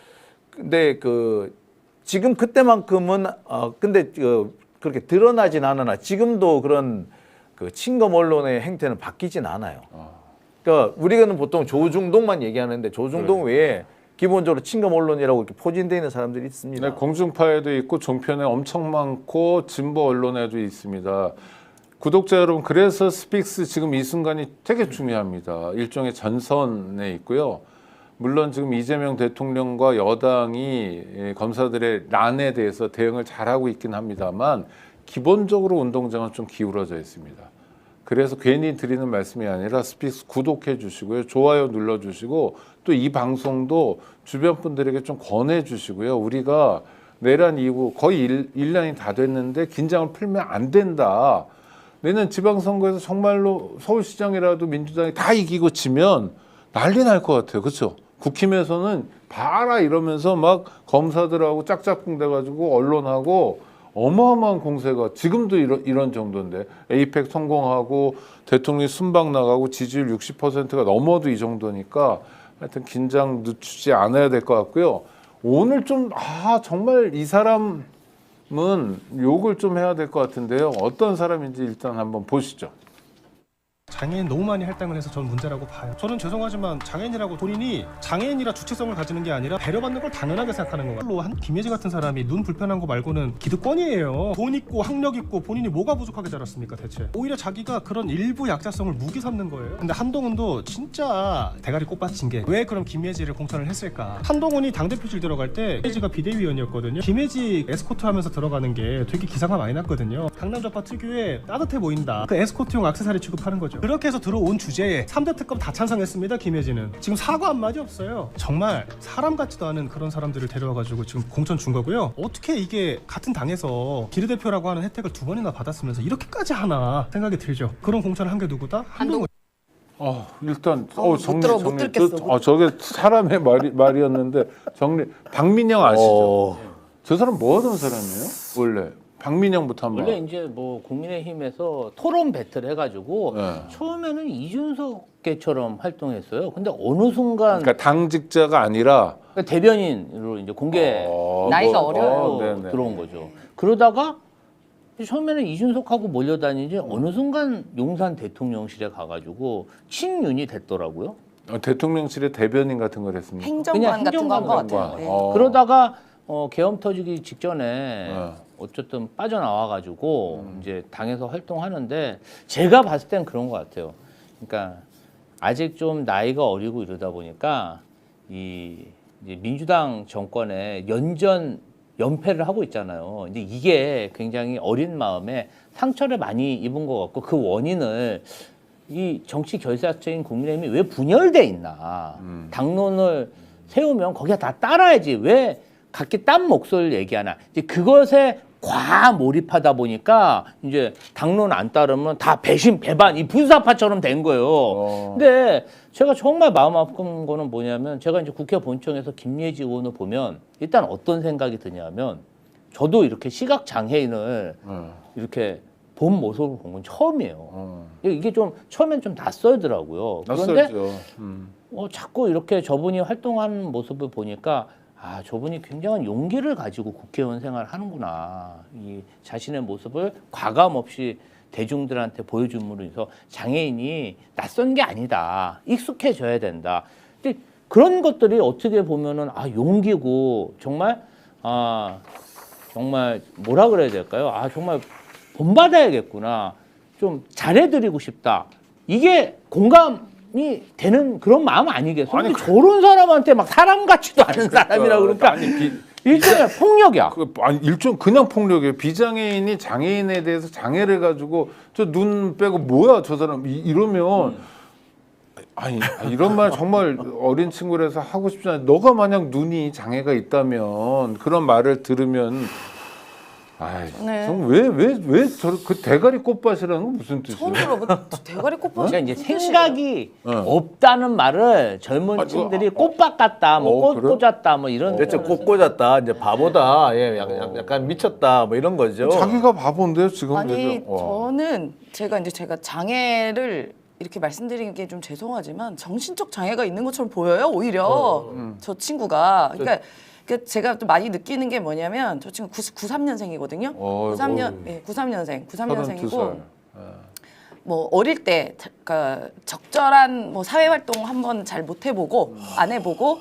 근데 그 지금 그때만큼은 근데 그렇게 드러나진 않으나 지금도 그런 그 친검 언론의 행태는 바뀌진 않아요. 그러니까 우리는 보통 조중동만 얘기하는데 조중동 외에 기본적으로 친검 언론이라고 이렇게 포진되어 있는 사람들이 있습니다. 네, 공중파에도 있고 종편에 엄청 많고 진보 언론에도 있습니다. 구독자 여러분, 그래서 스픽스 지금 이 순간이 되게 중요합니다. 일종의 전선에 있고요. 물론 지금 이재명 대통령과 여당이 검사들의 난에 대해서 대응을 잘하고 있긴 합니다만 기본적으로 운동장은 좀 기울어져 있습니다. 그래서 괜히 드리는 말씀이 아니라 스픽스 구독해 주시고요. 좋아요 눌러 주시고 또 이 방송도 주변 분들에게 좀 권해 주시고요. 우리가 내란 이후 거의 1년이 다 됐는데 긴장을 풀면 안 된다. 내년 지방선거에서 정말로 서울시장이라도 민주당이 다 이기고 지면 난리 날 것 같아요. 그렇죠? 국힘에서는 봐라 이러면서 막 검사들하고 짝짝꿍 돼가지고 언론하고 어마어마한 공세가 지금도 이런 정도인데 에이펙 성공하고 대통령이 순방 나가고 지지율 60%가 넘어도 이 정도니까 하여튼 긴장 늦추지 않아야 될 것 같고요. 오늘 좀 정말 이 사람은 욕을 좀 해야 될 것 같은데요. 어떤 사람인지 일단 한번 보시죠. 장애인 너무 많이 할당을 해서 저는 문제라고 봐요. 저는 죄송하지만 장애인이라고 본인이 장애인이라 주체성을 가지는 게 아니라 배려받는 걸 당연하게 생각하는 거예요. 물론 한 김예지 같은 사람이 눈 불편한 거 말고는 기득권이에요. 돈 있고 학력 있고 본인이 뭐가 부족하게 자랐습니까 대체. 오히려 자기가 그런 일부 약자성을 무기 삼는 거예요. 근데 한동훈도 진짜 대가리 꽃받친 게 왜 그럼 김예지를 공천을 했을까. 한동훈이 당대표실 들어갈 때 김예지가 비대위원이었거든요. 김예지 에스코트 하면서 들어가는 게 되게 기사가 많이 났거든요. 강남좌파 특유의 따뜻해 보인다. 그 에스코트용 액세서리 취급하는 거죠. 그렇게 해서 들어온 주제에 3대 특검 다 찬성했습니다. 김혜진은 지금 사과 한마디 없어요. 정말 사람 같지도 않은 그런 사람들을 데려와가지고 지금 공천 준 거고요. 어떻게 이게 같은 당에서 비례대표라고 하는 혜택을 2번이나 받았으면서 이렇게까지 하나 생각이 들죠. 그런 공천을 한 게 누구다? 한동훈. 일단 못 듣겠어. 저게 사람의 말이었는데 정리. 박민영 아시죠? 저 사람 뭐 하던 사람이에요? 원래 박민영부터 한번. 원래 이제 뭐 국민의힘에서 토론 배틀 해가지고 네. 처음에는 이준석계처럼 활동했어요. 근데 어느 순간 그러니까 당직자가 아니라 대변인으로 이제 공개 나이가 어려요. 네네. 들어온 거죠. 그러다가 처음에는 이준석하고 몰려다니지 어느 순간 용산 대통령실에 가가지고 친윤이 됐더라고요. 대통령실의 대변인 같은 걸 했습니다. 행정관 같은 거 한 것 같아요. 행정관. 네. 그러다가 계엄 터지기 직전에 어쨌든 빠져나와가지고 이제 당에서 활동하는데 제가 봤을 땐 그런 것 같아요. 그러니까 아직 좀 나이가 어리고 이러다 보니까 이제 민주당 정권에 연패를 하고 있잖아요. 근데 이게 굉장히 어린 마음에 상처를 많이 입은 것 같고 그 원인을 이 정치 결사체인 국민의힘이 왜 분열돼 있나. 당론을 세우면 거기에 다 따라야지. 왜 각기 딴 목소리를 얘기하나. 이제 그것에 과몰입하다 보니까 이제 당론 안 따르면 다 배신, 배반, 이 분사파처럼 된 거예요. 근데 제가 정말 마음 아픈 거는 뭐냐면 제가 이제 국회 본청에서 김예지 의원을 보면 일단 어떤 생각이 드냐면 저도 이렇게 시각장애인을 이렇게 본 모습을 본 건 처음이에요. 이게 좀 처음엔 좀 낯설더라고요. 그런데 낯설죠. 자꾸 이렇게 저분이 활동하는 모습을 보니까 저분이 굉장한 용기를 가지고 국회의원 생활을 하는구나. 이 자신의 모습을 과감 없이 대중들한테 보여줌으로 해서 장애인이 낯선 게 아니다. 익숙해져야 된다. 근데 그런 것들이 어떻게 보면은 용기고 정말 정말 뭐라 그래야 될까요? 정말 본받아야겠구나. 좀 잘해드리고 싶다. 이게 공감이 되는 그런 마음 아니겠어요? 근데 저런 사람한테 막 사람 같지도 않은 사람이라 그러니까 일종의 폭력이야. 그냥 폭력이에요. 비장애인이 장애인에 대해서 장애를 가지고 저 눈 빼고 뭐야 저 사람 이러면 이런 말 정말 어린 친구라서 하고 싶지 않아요. 너가 만약 눈이 장애가 있다면 그런 말을 들으면 네. 왜 그 대가리 꽃밭이라는 건 무슨 뜻이에요? 처음 들어봐. 대가리 꽃밭. 그러니까 이제 생각이 없다는 말을 젊은 층들이 꽃밭 같다, 꽃 그래? 꽂았다, 뭐 이런. 대체 꽃 꽂았다, 이제 바보다, 약간 미쳤다, 뭐 이런 거죠. 자기가 바본데요 지금. 아니 그래서. 저는 제가 장애를 이렇게 말씀드리는 게 좀 죄송하지만 정신적 장애가 있는 것처럼 보여요 오히려 저 친구가. 그러니까 제가 또 많이 느끼는 게 뭐냐면 저 친구 93년생이거든요. 93년생이고 뭐 어릴 때 그러니까 적절한 뭐 사회 활동 한번 잘 못 해보고 안 해보고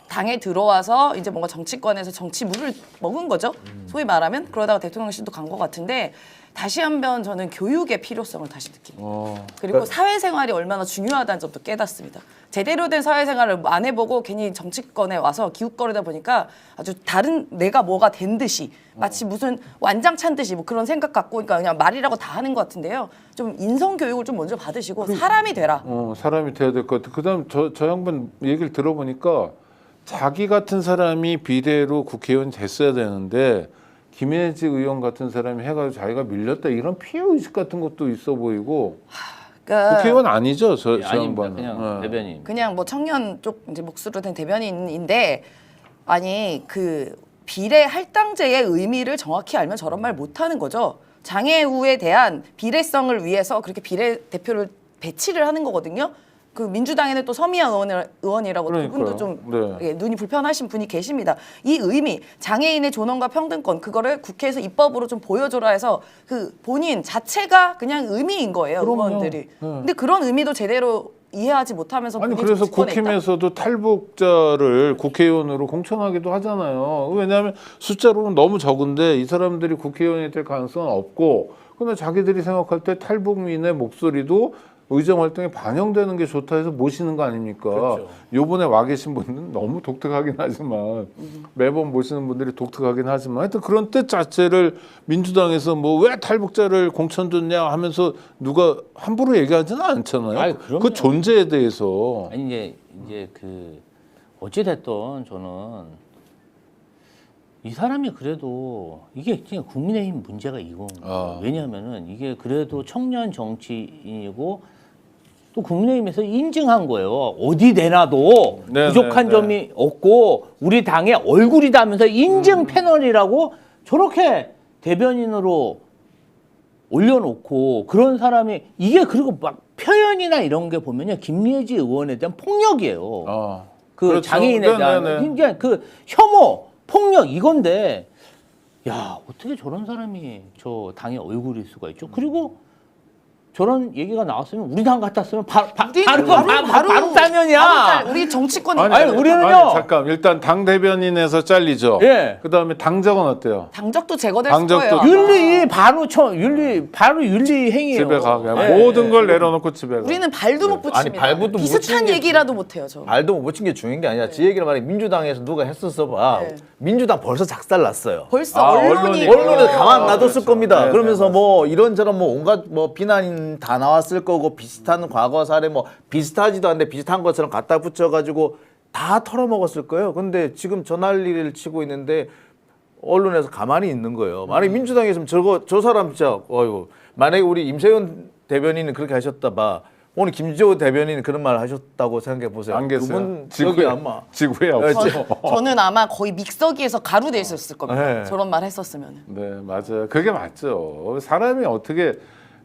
당에 들어와서 이제 뭔가 정치권에서 정치 물을 먹은 거죠. 소위 말하면 그러다가 대통령실도 간 것 같은데 다시 한번 저는 교육의 필요성을 다시 느낍니다. 그리고 사회생활이 얼마나 중요하다는 점도 깨닫습니다. 제대로 된 사회생활을 안 해보고 괜히 정치권에 와서 기웃거리다 보니까 아주 다른 내가 뭐가 된 듯이 마치 무슨 완장 찬 듯이 뭐 그런 생각 갖고 그러니까 그냥 말이라고 다 하는 것 같은데요. 좀 인성교육을 좀 먼저 받으시고 사람이 되라. 사람이 돼야 될 것 같아. 그다음 저 양반 얘기를 들어보니까 자기 같은 사람이 비대로 국회의원 됐어야 되는데 김혜지 의원 같은 사람이 해가지고 자기가 밀렸다 이런 피해의식 같은 것도 있어 보이고. 그러니까 국회의원 아니죠, 저 아닙니다. 양반은. 그냥 대변인. 그냥 뭐 청년 쪽 이제 몫으로 된 대변인인데 아니 그 비례 할당제의 의미를 정확히 알면 저런 말 못하는 거죠. 장애우에 대한 비례성을 위해서 그렇게 비례대표를 배치를 하는 거거든요. 그 민주당에는 또 서미아 의원이라고 그분도 좀 네. 예, 눈이 불편하신 분이 계십니다. 이 의미, 장애인의 존엄과 평등권 그거를 국회에서 입법으로 좀 보여줘라 해서 그 본인 자체가 그냥 의미인 거예요. 그럼요. 의원들이. 네. 근데 그런 의미도 제대로 이해하지 못하면서 아니 본인 그래서 정치권에 있다. 국힘에서도 탈북자를 국회의원으로 공천하기도 하잖아요. 왜냐하면 숫자로는 너무 적은데 이 사람들이 국회의원이 될 가능성은 없고, 근데 자기들이 생각할 때 탈북민의 목소리도 의정 활동에 반영되는 게 좋다 해서 모시는 거 아닙니까? 그렇죠. 요번에 와 계신 분은 너무 독특하긴 하지만 매번 모시는 분들이 독특하긴 하지만 하여튼 그런 뜻 자체를 민주당에서 뭐 왜 탈북자를 공천 줬냐 하면서 누가 함부로 얘기하지는 않잖아요. 아이, 그럼요. 그 존재에 대해서. 아니 이제 그 어찌 됐든 저는 이 사람이 그래도 이게 그냥 국민의힘 문제가 이건 거예요. 왜냐하면은 이게 그래도 청년 정치인이고 또 국민의힘에서 인증한 거예요. 어디 내놔도 네, 부족한 네, 점이 없고 우리 당의 얼굴이다 하면서 인증 패널이라고 저렇게 대변인으로 올려놓고 그런 사람이 이게 그리고 막 표현이나 이런 게 보면요 김예지 의원에 대한 폭력이에요. 그 그렇죠. 장애인에 네, 대한 네, 네. 이제 그 혐오, 폭력 이건데 야 어떻게 저런 사람이 저 당의 얼굴일 수가 있죠? 그리고 저런 얘기가 나왔으면 우리 당 같았으면 바로 따면이야. 우리 정치권이 아니, 우리는요. 아니, 잠깐 일단 당 대변인에서 잘리죠. 예. 그다음에 당적은 어때요? 당적도 제거될 당적도 거예요. 아마. 윤리 바로 윤리 행위예요. 집에 가 그냥 예. 모든 걸 내려놓고 집에 가. 우리는 발도 못 붙입니다. 아니, 발부터 못 비슷한 붙이는 게 얘기라도 못 해요, 저. 발도 못 붙인 게 중요한 게 아니라 지 얘기를 말해 민주당에서 누가 했었어 봐. 네. 민주당 벌써 작살났어요. 벌써 언론이- 언론에서 가만 놔뒀을 그렇죠. 겁니다. 네, 그러면서 네, 뭐 이런저런 뭐 온갖 뭐 비난 다 나왔을 거고 비슷한 과거 사례 뭐 비슷하지도 않은데 비슷한 것처럼 갖다 붙여가지고 다 털어먹었을 거예요. 근데 지금 저 난리를 치고 있는데 언론에서 가만히 있는 거예요. 만약에 민주당에 있으면 저 사람 진짜 어휴 만약에 우리 임세현 대변인은 그렇게 하셨다 봐. 오늘 김지호 대변인 그런 말 하셨다고 생각해 보세요. 안 계세요. 그분 지구에 여기 아마 지구에 없어. 저는 아마 거의 믹서기에서 가루돼 있었을 겁니다. 네. 저런 말 했었으면. 네, 맞아요. 그게 맞죠. 사람이 어떻게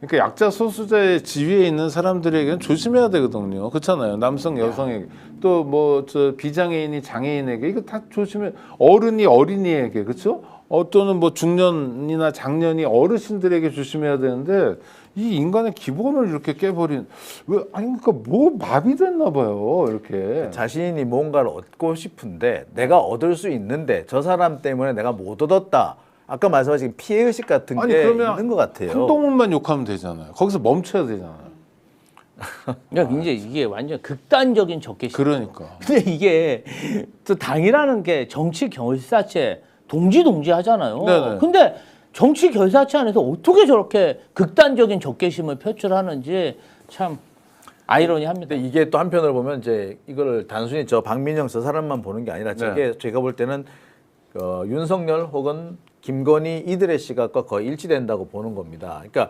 그러니까 약자 소수자의 지위에 있는 사람들에게는 조심해야 되거든요. 그렇잖아요. 남성, 여성에게 또 뭐 저 비장애인이 장애인에게 이거 다 조심해. 어른이 어린이에게 그렇죠? 또는 뭐 중년이나 장년이 어르신들에게 조심해야 되는데 이 인간의 기본을 이렇게 깨버린 왜 아니 그러니까 뭐 마비됐나 봐요. 이렇게. 자신이 뭔가를 얻고 싶은데 내가 얻을 수 있는데 저 사람 때문에 내가 못 얻었다. 아까 말씀하신 피해의식 같은 아니 게 그러면 있는 것 같아요. 한동훈만 욕하면 되잖아요. 거기서 멈춰야 되잖아요. 그러니까 이제 이게 완전 극단적인 적개심. 그러니까. 근데 이게 또 당이라는 게 정치 결사체 동지 하잖아요. 네네. 근데 정치 결사체 안에서 어떻게 저렇게 극단적인 적개심을 표출하는지 참 아이러니합니다. 근데 이게 또 한편으로 보면 이제 이거를 단순히 저 박민영 저 사람만 보는 게 아니라 네. 제가 볼 때는 윤석열 혹은 김건희 이들의 시각과 거의 일치된다고 보는 겁니다. 그러니까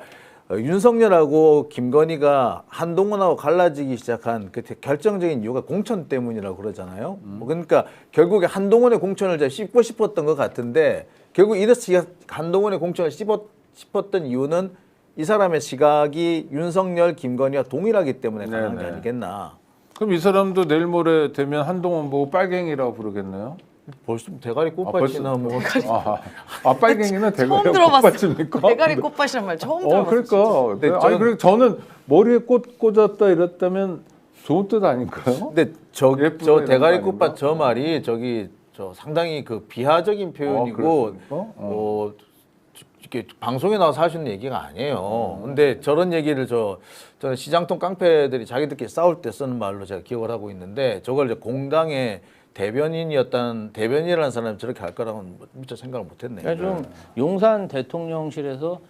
윤석열하고 김건희가 한동훈하고 갈라지기 시작한 그 결정적인 이유가 공천 때문이라고 그러잖아요. 그러니까 결국에 한동훈의 공천을 제가 씹고 싶었던 것 같은데 결국 이렇게 한동훈의 공천을 씹었던 이유는 이 사람의 시각이 윤석열, 김건희와 동일하기 때문에 가능한 게 네네. 아니겠나. 그럼 이 사람도 내일 모레 되면 한동훈 보고 빨갱이라고 부르겠네요? 벌써 대가리 꽃밭이나 뭐 빨갱이는 대가리 처음 들어봤어요. 꽃밭입니까? 대가리 꽃밭이란 말 처음 들어봤어요. 그러니까. 근데 아니 그리고 저는 머리에 꽃 꽂았다 이랬다면 좋은 뜻 아닐까요? 근데 저 예쁘다 대가리 이런 거 꽃밭 아닌가? 저 말이 저 상당히 그 비하적인 표현이고 그렇습니까? 이렇게 방송에 나와서 하시는 얘기가 아니에요. 근데 저런 얘기를 저는 시장통 깡패들이 자기들끼리 싸울 때 쓰는 말로 제가 기억을 하고 있는데 저걸 이제 공당의 대변인이라는 사람이 저렇게 할 거라고는 미처 생각을 못했네요. 그러니까 좀 용산 대통령실에서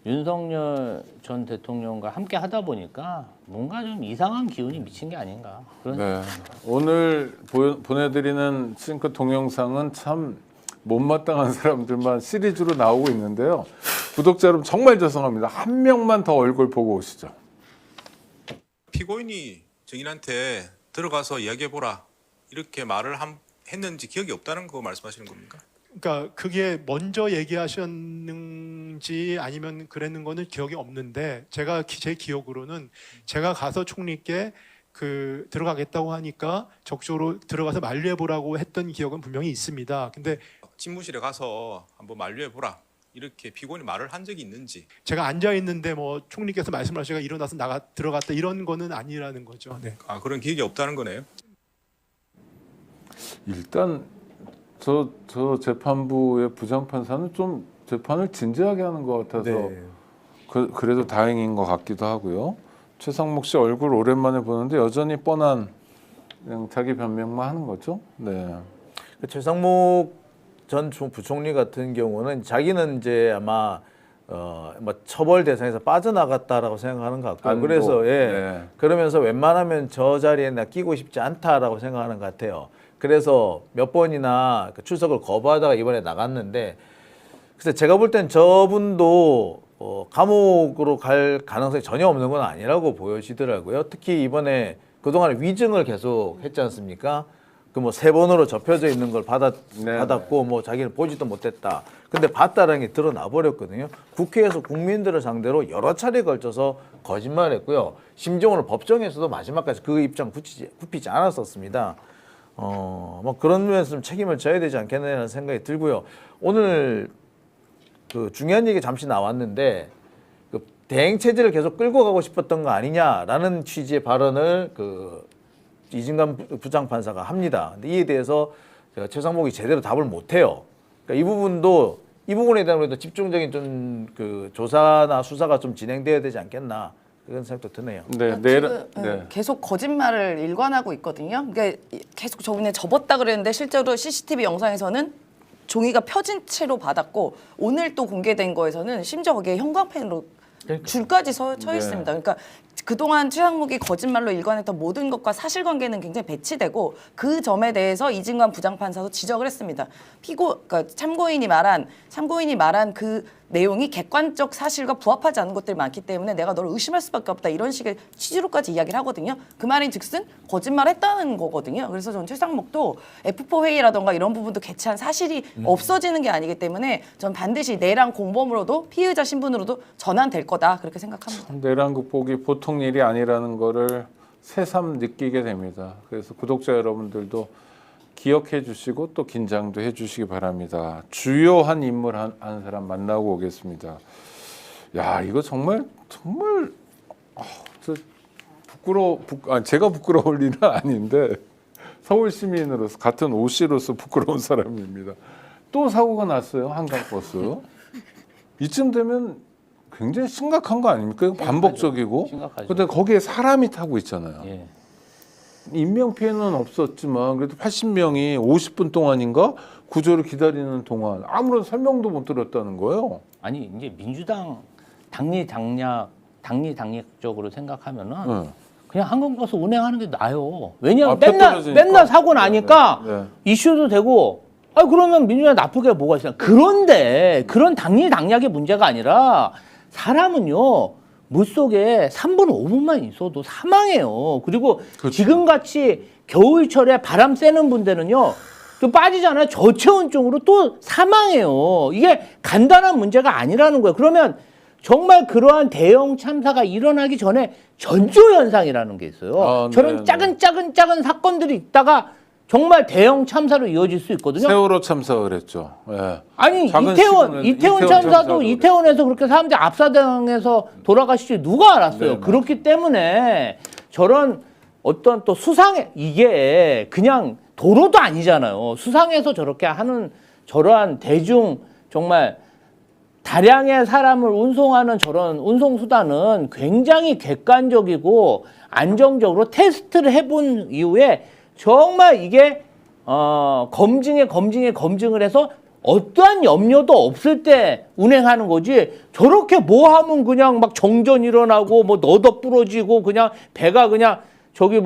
윤석열 전 대통령과 함께 하다 보니까 뭔가 좀 이상한 기운이 미친 게 아닌가 그런 네. 오늘 보내드리는 싱크 동영상은 참 못마땅한 사람들만 시리즈로 나오고 있는데요. 구독자 여러분 정말 죄송합니다. 한 명만 더 얼굴 보고 오시죠. 피고인이 증인한테 들어가서 이야기해보라 이렇게 말을 했는지 기억이 없다는 거 말씀하시는 겁니까? 그러니까 그게 먼저 얘기하셨는지 아니면 그랬는 거는 기억이 없는데 제 기억으로는 제가 가서 총리께 그 들어가겠다고 하니까 적극적으로 들어가서 만류해 보라고 했던 기억은 분명히 있습니다. 근데 집무실에 가서 한번 만류해 보라 이렇게 피고인이 말을 한 적이 있는지. 제가 앉아 있는데 뭐 총리께서 말씀하시가 일어나서 들어갔다 이런 거는 아니라는 거죠. 네. 아, 그런 기억이 없다는 거네요. 일단 저 재판부의 부장판사는 좀 재판을 진지하게 하는 것 같아서 네. 그래도 다행인 것 같기도 하고요. 최상목 씨 얼굴 오랜만에 보는데 여전히 뻔한 그냥 자기 변명만 하는 거죠. 네. 최상목 전 부총리 같은 경우는 자기는 이제 아마 뭐 처벌 대상에서 빠져나갔다라고 생각하는 것 같고요. 안보. 그래서 네. 그러면서 웬만하면 저 자리에 나 끼고 싶지 않다라고 생각하는 것 같아요. 그래서 몇 번이나 그 출석을 거부하다가 이번에 나갔는데, 그래서 제가 볼 땐 저분도 감옥으로 갈 가능성이 전혀 없는 건 아니라고 보여지더라고요. 특히 이번에 그동안 위증을 계속 했지 않습니까? 그 뭐 3번으로 접혀져 있는 걸 받았고 뭐 자기는 보지도 못했다. 근데 봤다라는 게 드러나 버렸거든요. 국회에서 국민들을 상대로 여러 차례 걸쳐서 거짓말했고요. 심지어는 법정에서도 마지막까지 그 입장 굽히지 않았었습니다. 뭐 그런 면에서 좀 책임을 져야 되지 않겠느냐는 생각이 들고요. 오늘 그 중요한 얘기 잠시 나왔는데 그 대행 체제를 계속 끌고 가고 싶었던 거 아니냐라는 취지의 발언을 그 이진관 부장판사가 합니다. 근데 이에 대해서 제가 최상목이 제대로 답을 못해요. 그러니까 이 부분에 대한 집중적인 좀 그 조사나 수사가 좀 진행돼야 되지 않겠나 그런 생각도 드네요. 네, 지금 계속 거짓말을 일관하고 있거든요. 그러니까 계속 저번에 접었다 그랬는데 실제로 CCTV 영상에서는 종이가 펴진 채로 받았고 오늘 또 공개된 거에서는 심지어 거기에 형광펜으로 줄까지 쳐 있습니다. 그러니까 그동안 최상목이 거짓말로 일관했던 모든 것과 사실관계는 굉장히 배치되고 그 점에 대해서 이진관 부장판사도 지적을 했습니다. 그러니까 참고인이 말한 그 내용이 객관적 사실과 부합하지 않는 것들이 많기 때문에 내가 너를 의심할 수밖에 없다 이런 식의 취지로까지 이야기를 하거든요. 그 말인즉슨 거짓말했다는 거거든요. 그래서 저는 최상목도 F4 회의라던가 이런 부분도 개최한 사실이 없어지는 게 아니기 때문에 전 반드시 내란 공범으로도 피의자 신분으로도 전환될 거다 그렇게 생각합니다. 내란 극복이 보통 일이 아니라는 거를 새삼 느끼게 됩니다. 그래서 구독자 여러분들도 기억해 주시고 또 긴장도 해 주시기 바랍니다. 주요한 인물 한 사람 만나고 오겠습니다. 야, 이거 정말 제가 부끄러울 일은 아닌데 서울 시민으로서 같은 오씨로서 부끄러운 사람입니다. 또 사고가 났어요. 한강버스. 이쯤 되면 굉장히 심각한 거 아닙니까? 반복적이고. 심각하죠. 근데 거기에 사람이 타고 있잖아요. 예. 인명 피해는 없었지만 그래도 80명이 50분 동안인가 구조를 기다리는 동안 아무런 설명도 못 들었다는 거예요. 아니 이제 민주당 당리당략적으로 생각하면은 그냥 한강버스 운행하는 게 나아요. 왜냐하면 맨날 사고 나니까 이슈도 되고. 그러면 민주당이 나쁘게 뭐가 있어요. 그런데 그런 당리당략의 문제가 아니라 사람은요. 물속에 3분, 5분만 있어도 사망해요. 그리고 그렇죠. 지금같이 겨울철에 바람 쐬는 분들은요. 또 빠지잖아요. 저체온증으로 또 사망해요. 이게 간단한 문제가 아니라는 거예요. 그러면 정말 그러한 대형 참사가 일어나기 전에 전조현상이라는 게 있어요. 저런 작은 사건들이 있다가 정말 대형 참사로 이어질 수 있거든요. 세월호 참사 그랬죠. 예. 아니 이태원 참사도 이태원에서 그렇게 사람들이 압사당해서 돌아가시지 누가 알았어요. 네네. 그렇기 때문에 저런 어떤 또 수상해 이게 그냥 도로도 아니잖아요. 수상해서 저렇게 하는 저러한 대중 정말 다량의 사람을 운송하는 저런 운송수단은 굉장히 객관적이고 안정적으로 테스트를 해본 이후에 정말 이게 검증을 해서 어떠한 염려도 없을 때 운행하는 거지 저렇게 뭐 하면 그냥 막 정전 일어나고 뭐 너더 부러지고 그냥 배가 그냥 저기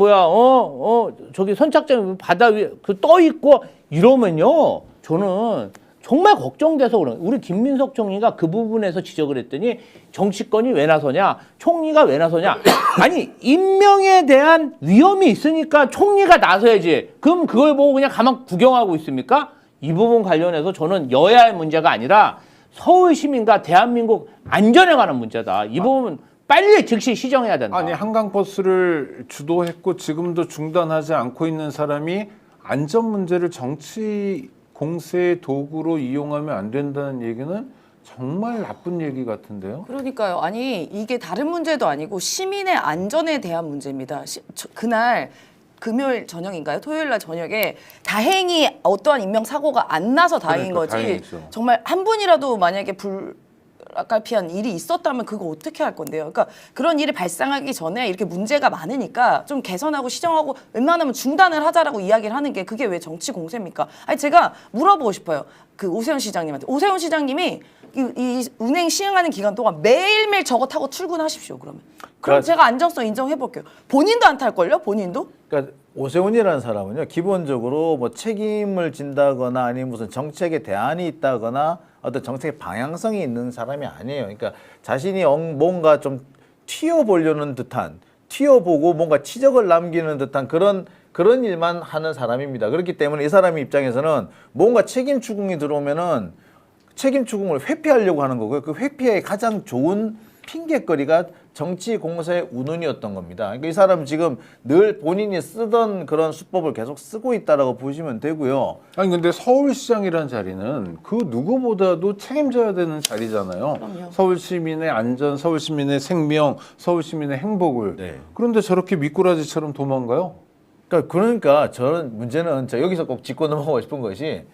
저기 선착장 바다 위에 떠 있고 이러면요 저는 정말 걱정돼서 그런 우리 김민석 총리가 그 부분에서 지적을 했더니 정치권이 왜 나서냐 총리가 왜 나서냐 아니 인명에 대한 위험이 있으니까 총리가 나서야지 그럼 그걸 보고 그냥 가만 구경하고 있습니까? 이 부분 관련해서 저는 여야의 문제가 아니라 서울 시민과 대한민국 안전에 관한 문제다. 이 부분 빨리 즉시 시정해야 된다. 아니 한강버스를 주도했고 지금도 중단하지 않고 있는 사람이 안전 문제를 정치 공세의 도구로 이용하면 안 된다는 얘기는 정말 나쁜 얘기 같은데요. 그러니까요. 아니 이게 다른 문제도 아니고 시민의 안전에 대한 문제입니다. 그날 금요일 저녁인가요? 토요일 날 저녁에 다행히 어떠한 인명 사고가 안 나서 다행인 그러니까, 거지. 다행이죠. 정말 한 분이라도 만약에 불가피한 일이 있었다면 그거 어떻게 할 건데요? 그러니까 그런 일이 발생하기 전에 이렇게 문제가 많으니까 좀 개선하고 시정하고 웬만하면 중단을 하자라고 이야기를 하는 게 그게 왜 정치 공세입니까? 아니 제가 물어보고 싶어요. 그 오세훈 시장님한테. 오세훈 시장님이 이 운행 시행하는 기간 동안 매일매일 저거 타고 출근하십시오. 그럼 그러니까 제가 안정성 인정해 볼게요. 본인도 안 탈걸요? 본인도? 그러니까 오세훈이라는 사람은요, 기본적으로 뭐 책임을 진다거나 아니면 무슨 정책에 대안이 있다거나 어떤 정책의 방향성이 있는 사람이 아니에요. 그러니까 자신이 뭔가 좀 튀어보려는 듯한, 튀어보고 뭔가 치적을 남기는 듯한 그런 일만 하는 사람입니다. 그렇기 때문에 이 사람의 입장에서는 뭔가 책임 추궁이 들어오면은 책임 추궁을 회피하려고 하는 거고요. 그 회피의 가장 좋은 핑계거리가 정치 공세의 운운이었던 겁니다. 그러니까 이 사람은 지금 늘 본인이 쓰던 그런 수법을 계속 쓰고 있다라고 보시면 되고요. 아니 근데 서울시장이라는 자리는 그 누구보다도 책임져야 되는 자리잖아요. 그럼요. 서울 시민의 안전, 서울 시민의 생명, 서울 시민의 행복을. 네. 그런데 저렇게 미꾸라지처럼 도망가요? 그러니까 저는 문제는 여기서 꼭 짚고 넘어가고 싶은 것이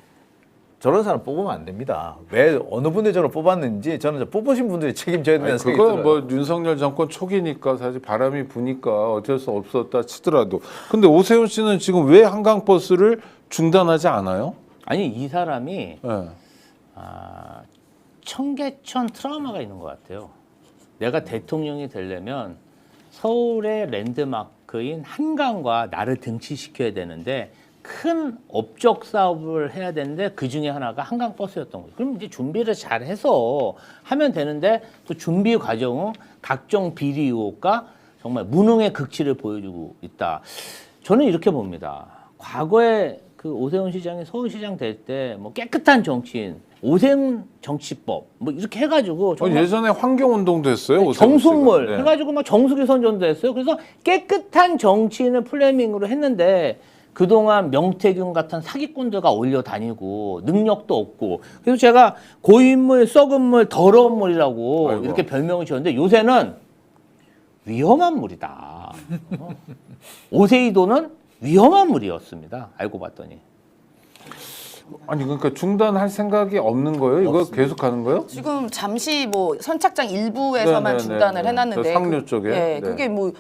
저런 사람 뽑으면 안 됩니다. 왜 어느 분들이 저를 뽑았는지 저는 뽑으신 분들이 책임져야 된다는 생각이 그거 들어요. 뭐 윤석열 정권 초기니까 사실 바람이 부니까 어쩔 수 없었다 치더라도. 근데 오세훈 씨는 지금 왜 한강버스를 중단하지 않아요? 아니 이 사람이 네. 청계천 트라우마가 있는 것 같아요. 내가 대통령이 되려면 서울의 랜드마크인 한강과 나를 등치시켜야 되는데 큰 업적 사업을 해야 되는데 그 중에 하나가 한강버스였던 거죠. 그럼 이제 준비를 잘 해서 하면 되는데 또 준비 과정은 각종 비리 의혹과 정말 무능의 극치를 보여주고 있다. 저는 이렇게 봅니다. 과거에 그 오세훈 시장이 서울시장 될 때 뭐 깨끗한 정치인, 오세훈 정치법 뭐 이렇게 해가지고 정말 예전에 환경운동도 했어요. 오세훈 정순물 씨가. 네. 해가지고 막 정수기 선전도 했어요. 그래서 깨끗한 정치인을 플레밍으로 했는데 그동안 명태균 같은 사기꾼들과 올려 다니고 능력도 없고 그래서 제가 고인물, 썩은 물, 더러운 물이라고 아이고. 이렇게 별명을 지었는데 요새는 위험한 물이다. 오세이도는 위험한 물이었습니다. 알고 봤더니. 아니 그러니까 중단할 생각이 없는 거예요? 이거 계속 가는 거예요? 지금 잠시 뭐 선착장 일부에서만 네네네. 중단을 해놨는데 저 상류 쪽에. 예, 네. 그게 뭐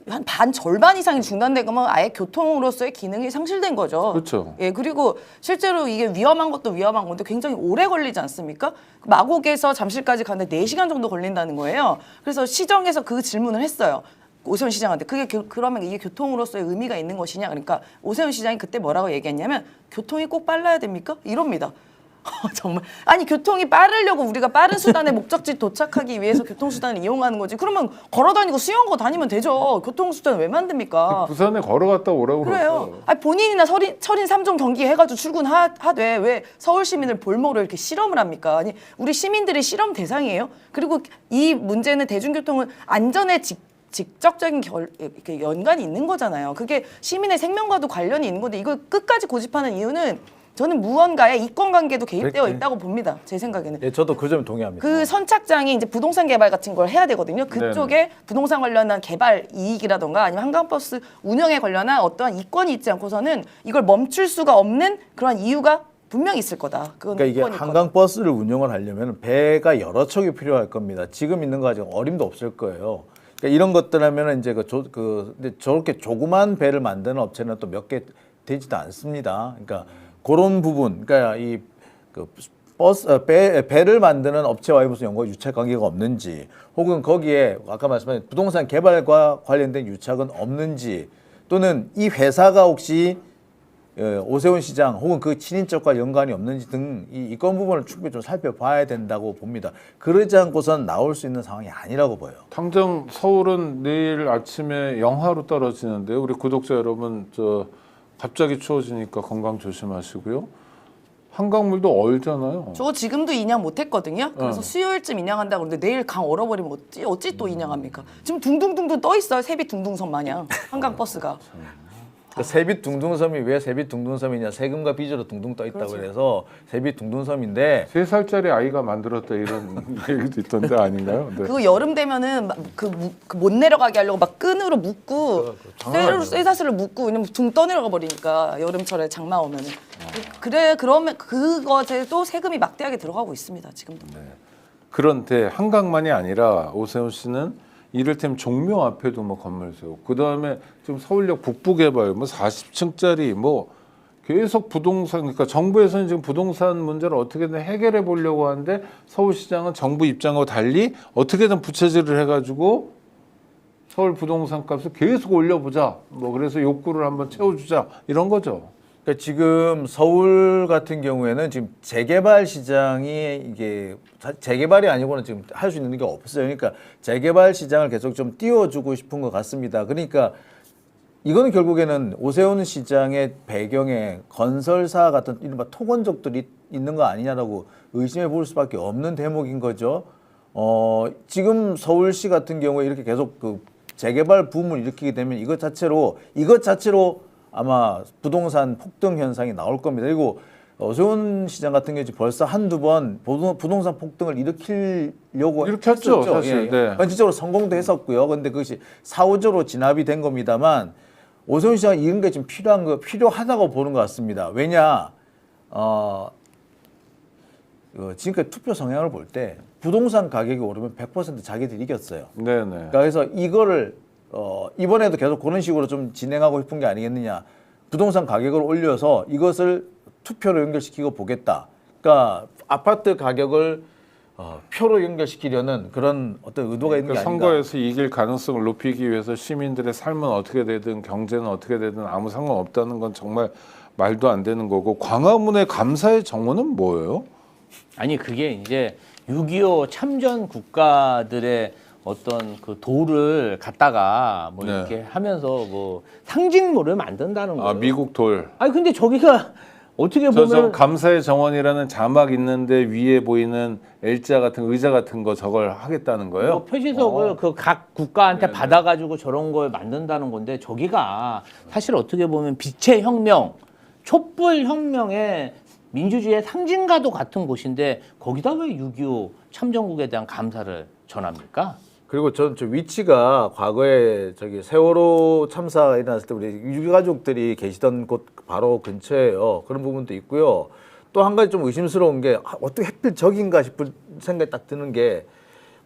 한 절반 이상이 중단된 거면 아예 교통으로서의 기능이 상실된 거죠. 그렇죠. 예, 그리고 실제로 이게 위험한 것도 위험한 건데 굉장히 오래 걸리지 않습니까? 마곡에서 잠실까지 가는데 4시간 정도 걸린다는 거예요. 그래서 시정에서 그 질문을 했어요. 오세훈 시장한테 그게 그러면 이게 교통으로서의 의미가 있는 것이냐? 그러니까 오세훈 시장이 그때 뭐라고 얘기했냐면 교통이 꼭 빨라야 됩니까? 이럽니다. 정말 아니 교통이 빠르려고 우리가 빠른 수단의 목적지 도착하기 위해서 교통수단을 이용하는 거지. 그러면 걸어다니고 수영하고 다니면 되죠. 교통수단 왜 만듭니까? 부산에 걸어갔다 오라고 그래요. 그랬어요. 아니 본인이나 철인 3종 경기 해가지고 출근하되 왜 서울 시민을 볼모로 이렇게 실험을 합니까? 아니 우리 시민들이 실험 대상이에요. 그리고 이 문제는 대중교통은 안전에 직접적인 이렇게 연관이 있는 거잖아요. 그게 시민의 생명과도 관련이 있는 건데 이걸 끝까지 고집하는 이유는 저는 무언가의 이권관계도 개입되어 있다고 봅니다. 제 생각에는. 예, 저도 그 점 동의합니다. 그 선착장이 이제 부동산 개발 같은 걸 해야 되거든요. 그쪽에 부동산 관련한 개발 이익이라던가 아니면 한강버스 운영에 관련한 어떠한 이권이 있지 않고서는 이걸 멈출 수가 없는 그런 이유가 분명히 있을 거다. 그건 그러니까 이게 이권일 거다. 한강버스를 운영을 하려면 배가 여러 척이 필요할 겁니다. 지금 있는 거 가지고 어림도 없을 거예요. 그러니까 이런 것들 하면은 이제 근데 저렇게 조그만 배를 만드는 업체는 또 몇 개 되지도 않습니다. 그러니까 그런 부분, 그러니까 배를 만드는 업체와의 무슨 연구 유착 관계가 없는지, 혹은 거기에 아까 말씀하신 부동산 개발과 관련된 유착은 없는지, 또는 이 회사가 혹시 오세훈 시장 혹은 그 친인척과 연관이 없는지 등 이 이권 부분을 충분히 좀 살펴봐야 된다고 봅니다. 그러지 않고선 나올 수 있는 상황이 아니라고 보여요. 당장 서울은 내일 아침에 영하로 떨어지는데요. 우리 구독자 여러분 갑자기 추워지니까 건강 조심하시고요. 한강물도 얼잖아요. 저 지금도 인양 못했거든요. 그래서 수요일쯤 인양한다고 그러는데 내일 강 얼어버리면 어찌 또 인양합니까? 지금 둥둥둥둥 떠 있어요. 세빛 둥둥섬 마냥 한강 버스가. 그 세빛 둥둥섬이 왜 세빛 둥둥섬이냐? 세금과 빚으로 둥둥 떠 있다고 그래서 세빛 둥둥섬인데 3살짜리 아이가 만들었다 이런 얘기도 있던데 아닌가요? 네. 그거 여름 되면은 못 내려가게 하려고 막 끈으로 묶고 쇠사슬로 묶고 왜냐면 둥 떠내려가 버리니까 여름철에 장마 오면은 그러면 그것에도 세금이 막대하게 들어가고 있습니다 지금도. 그런데 한강만이 아니라 오세훈 씨는 이를테면 종묘 앞에도 뭐 건물 세우고 그 다음에 지금 서울역 북부 개발 뭐 40층짜리 뭐 계속 부동산 그러니까 정부에서는 지금 부동산 문제를 어떻게든 해결해 보려고 하는데 서울시장은 정부 입장과 달리 어떻게든 부채질을 해가지고 서울 부동산 값을 계속 올려보자 뭐 그래서 욕구를 한번 채워주자 이런 거죠. 그러니까 지금 서울 같은 경우에는 지금 재개발 시장이 이게 재개발이 아니고는 지금 할 수 있는 게 없어요. 그러니까 재개발 시장을 계속 좀 띄워주고 싶은 것 같습니다. 그러니까 이거는 결국에는 오세훈 시장의 배경에 건설사 같은 이른바 토건족들이 있는 거 아니냐라고 의심해 볼 수밖에 없는 대목인 거죠. 지금 서울시 같은 경우에 이렇게 계속 그 재개발 붐을 일으키게 되면 이것 자체로 아마 부동산 폭등 현상이 나올 겁니다. 그리고 오세훈 시장 같은 경우 벌써 한두 번 부동산 폭등을 일으키려고 일으켰죠, 사실. 네. 전체적으로 성공도 했었고요. 그런데 그것이 4~5조로 진압이 된 겁니다만 오세훈 시장 이런 게 지금 필요하다고 보는 것 같습니다. 왜냐, 지금까지 투표 성향을 볼 때 부동산 가격이 오르면 100% 자기들이 이겼어요. 네네. 그래서 이거를 이번에도 계속 그런 식으로 좀 진행하고 싶은 게 아니겠느냐. 부동산 가격을 올려서 이것을 투표로 연결시키고 보겠다. 그러니까 아파트 가격을 표로 연결시키려는 그런 어떤 의도가 있는 게 아닌가. 선거에서 이길 가능성을 높이기 위해서 시민들의 삶은 어떻게 되든 경제는 어떻게 되든 아무 상관없다는 건 정말 말도 안 되는 거고 광화문의 감사의 정원은 뭐예요? 아니 그게 이제 6.25 참전 국가들의 어떤 그 돌을 갖다가 뭐 네. 이렇게 하면서 뭐 상징물을 만든다는 거예요. 아 미국 돌. 아니 근데 저기가 어떻게 저 보면 감사의 정원이라는 자막 있는데 위에 보이는 L자 같은 의자 같은 거 저걸 하겠다는 거예요? 뭐 표시석을 그 각 국가한테 받아가지고 저런 걸 만든다는 건데 저기가 사실 어떻게 보면 빛의 혁명, 촛불 혁명의 민주주의의 상징과도 같은 곳인데 거기다 왜 6.25 참전국에 대한 감사를 전합니까? 그리고 저 위치가 과거에 저기 세월호 참사가 일어났을 때 우리 유가족들이 계시던 곳 바로 근처예요. 그런 부분도 있고요. 또 한 가지 좀 의심스러운 게 어떻게 하필 저긴가 싶은 생각이 딱 드는 게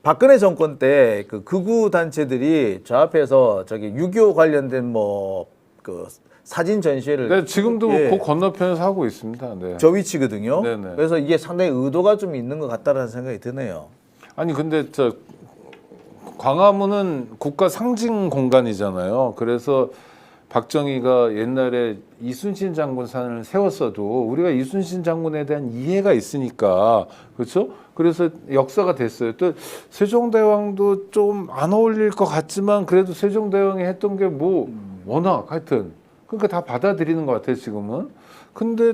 박근혜 정권 때 그 극우 단체들이 저 앞에서 저기 6.25 관련된 뭐 그 사진 전시회를 네, 지금도 예, 그 건너편에서 하고 있습니다. 네. 저 위치거든요. 네네. 그래서 이게 상당히 의도가 좀 있는 것 같다라는 생각이 드네요. 아니 근데 저 광화문은 국가 상징 공간이잖아요. 그래서 박정희가 옛날에 이순신 장군 산을 세웠어도 우리가 이순신 장군에 대한 이해가 있으니까 그렇죠? 그래서 역사가 됐어요. 또 세종대왕도 좀 안 어울릴 것 같지만 그래도 세종대왕이 했던 게 뭐 워낙 하여튼 그러니까 다 받아들이는 것 같아요 지금은. 근데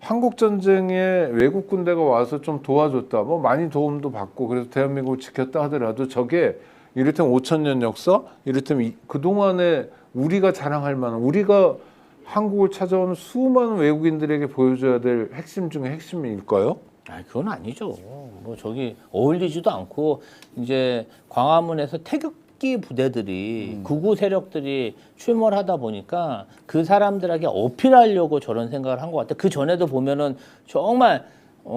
한국 전쟁에 외국 군대가 와서 좀 도와줬다, 뭐 많이 도움도 받고 그래서 대한민국을 지켰다 하더라도 저게 이를테면 5,000년 역사, 이를테면 그 동안에 우리가 자랑할 만한 우리가 한국을 찾아오는 수많은 외국인들에게 보여줘야 될 핵심 중에 핵심일까요? 아, 그건 아니죠. 뭐 저기 어울리지도 않고 이제 광화문에서 태극기 부대들이 극우 세력들이 출몰 하다 보니까 그 사람들에게 어필하려고 저런 생각을 한 것 같아요. 그 전에도 보면은 정말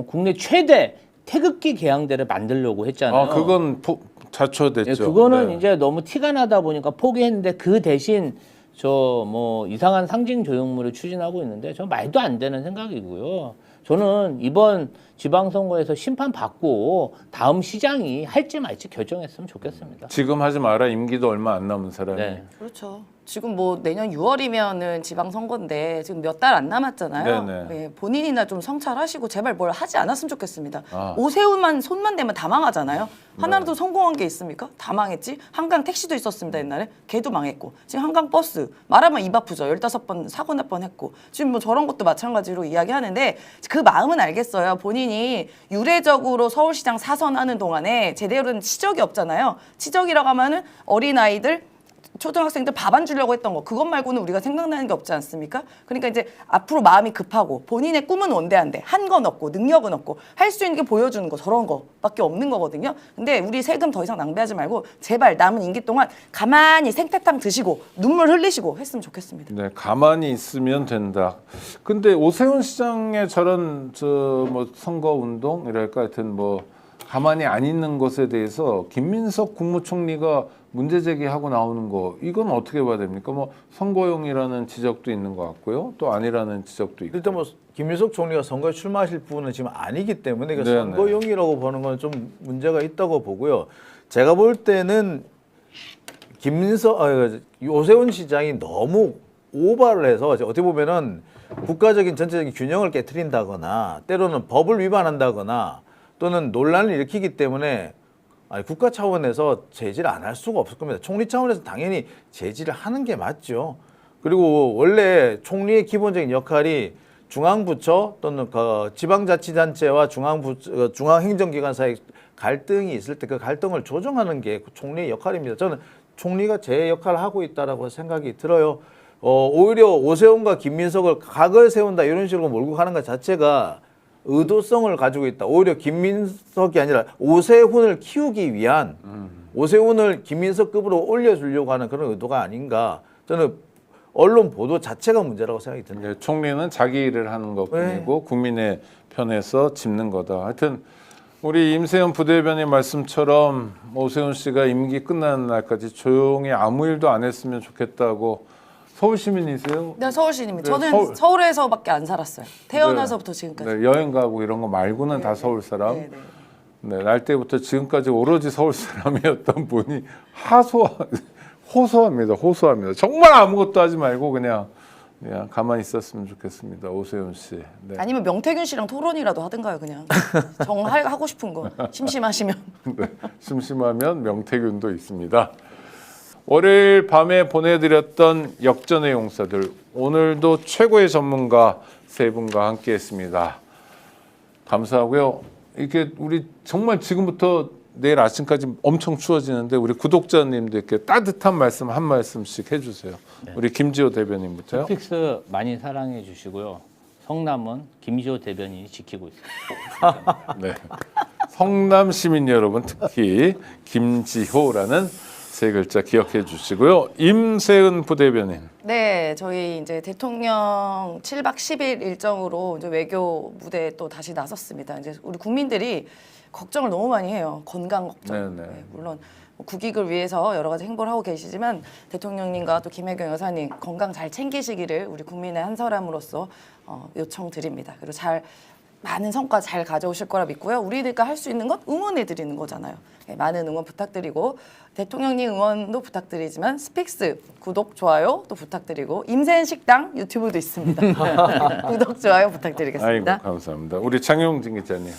국내 최대 태극기 개항대를 만들려고 했잖아요. 아, 그건 자초됐죠. 예, 그거는 네. 이제 너무 티가 나다 보니까 포기했는데 그 대신 저 뭐 이상한 상징 조형물을 추진하고 있는데 저 말도 안 되는 생각이고요. 저는 이번 지방선거에서 심판 받고 다음 시장이 할지 말지 결정했으면 좋겠습니다. 지금 하지 마라. 임기도 얼마 안 남은 사람이. 네. 그렇죠. 지금 뭐 내년 6월이면은 지방선거인데 지금 몇 달 안 남았잖아요. 네네. 예, 본인이나 좀 성찰하시고 제발 뭘 하지 않았으면 좋겠습니다. 아. 오세훈만 손만 대면 다 망하잖아요. 하나라도 성공한 게 있습니까? 다 망했지. 한강 택시도 있었습니다 옛날에. 걔도 망했고 지금 한강 버스 말하면 입 아프죠. 15번 사고 날 뻔했고 지금 뭐 저런 것도 마찬가지로 이야기하는데 그 마음은 알겠어요. 본인이 유례적으로 서울시장 4선 하는 동안에 제대로 된 치적이 없잖아요. 치적이라고 하면은 어린아이들 초등학생들 밥 안 주려고 했던 거 그것 말고는 우리가 생각나는 게 없지 않습니까? 그러니까 이제 앞으로 마음이 급하고 본인의 꿈은 원대한데 한 건 없고 능력은 없고 할 수 있는 게 보여주는 거 저런 거밖에 없는 거거든요. 근데 우리 세금 더 이상 낭비하지 말고 제발 남은 임기 동안 가만히 생태탕 드시고 눈물 흘리시고 했으면 좋겠습니다. 네, 가만히 있으면 된다. 근데 오세훈 시장의 저런 뭐 선거 운동이랄까 하여튼 뭐 가만히 안 있는 것에 대해서 김민석 국무총리가 문제 제기하고 나오는 거 이건 어떻게 봐야 됩니까? 뭐 선거용이라는 지적도 있는 것 같고요, 또 아니라는 지적도 있고. 일단 뭐 김민석 총리가 선거에 출마하실 부분은 지금 아니기 때문에 이거 네네. 선거용이라고 보는 건 좀 문제가 있다고 보고요. 제가 볼 때는 오세훈 시장이 너무 오버를 해서 어떻게 보면은 국가적인 전체적인 균형을 깨트린다거나 때로는 법을 위반한다거나 또는 논란을 일으키기 때문에 국가 차원에서 제지를 안 할 수가 없을 겁니다. 총리 차원에서 당연히 제지를 하는 게 맞죠. 그리고 원래 총리의 기본적인 역할이 중앙부처 또는 그 지방자치단체와 중앙행정기관 사이 갈등이 있을 때 그 갈등을 조정하는 게 총리의 역할입니다. 저는 총리가 제 역할을 하고 있다라고 생각이 들어요. 오히려 오세훈과 김민석을 각을 세운다 이런 식으로 몰고 가는 것 자체가 의도성을 가지고 있다. 오히려 김민석이 아니라 오세훈을 키우기 위한 오세훈을 김민석급으로 올려주려고 하는 그런 의도가 아닌가. 저는 언론 보도 자체가 문제라고 생각이 듭니다. 네, 총리는 자기 일을 하는 것뿐이고 국민의 편에서 짚는 거다. 하여튼 우리 임세현 부대변인 말씀처럼 오세훈 씨가 임기 끝나는 날까지 조용히 아무 일도 안 했으면 좋겠다고. 서울 시민이세요? 네, 서울 시민입니다. 네, 저는 서울에서밖에 안 살았어요. 태어나서부터 지금까지. 네, 여행 가고 이런 거 말고는 다 서울 사람. 네, 네. 네, 날 때부터 지금까지 오로지 서울 사람이었던 분이 호소합니다. 정말 아무것도 하지 말고 그냥 가만히 있었으면 좋겠습니다. 오세훈 씨. 네. 아니면 명태균 씨랑 토론이라도 하든가요, 그냥. 하고 싶은 거. 심심하시면. 네, 심심하면 명태균도 있습니다. 월요일 밤에 보내드렸던 역전의 용사들, 오늘도 최고의 전문가 세 분과 함께했습니다. 감사하고요. 이렇게 우리 정말 지금부터 내일 아침까지 엄청 추워지는데 우리 구독자님들께 따뜻한 말씀 한 말씀씩 해주세요. 네. 우리 김지호 대변인부터요. 스픽스 많이 사랑해 주시고요. 성남은 김지호 대변인이 지키고 있습니다. 네. 성남 시민 여러분, 특히 김지호라는 세 글자 기억해 주시고요. 임세은 부대변인. 네, 저희 이제 대통령 7박 10일 일정으로 이제 외교 무대에 또 다시 나섰습니다. 이제 우리 국민들이 걱정을 너무 많이 해요. 건강 걱정. 네네. 네, 물론 국익을 위해서 여러 가지 행보를 하고 계시지만 대통령님과 또 김혜경 여사님 건강 잘 챙기시기를 우리 국민의 한 사람으로서 요청드립니다. 그리고 많은 성과 잘 가져오실 거라 믿고요. 우리들과 할 수 있는 건 응원해 드리는 거잖아요. 네, 많은 응원 부탁드리고 대통령님 응원도 부탁드리지만 스픽스 구독, 좋아요 또 부탁드리고 임세은 식당 유튜브도 있습니다. 구독, 좋아요 부탁드리겠습니다. 아이고 감사합니다. 우리 장용진 기자님.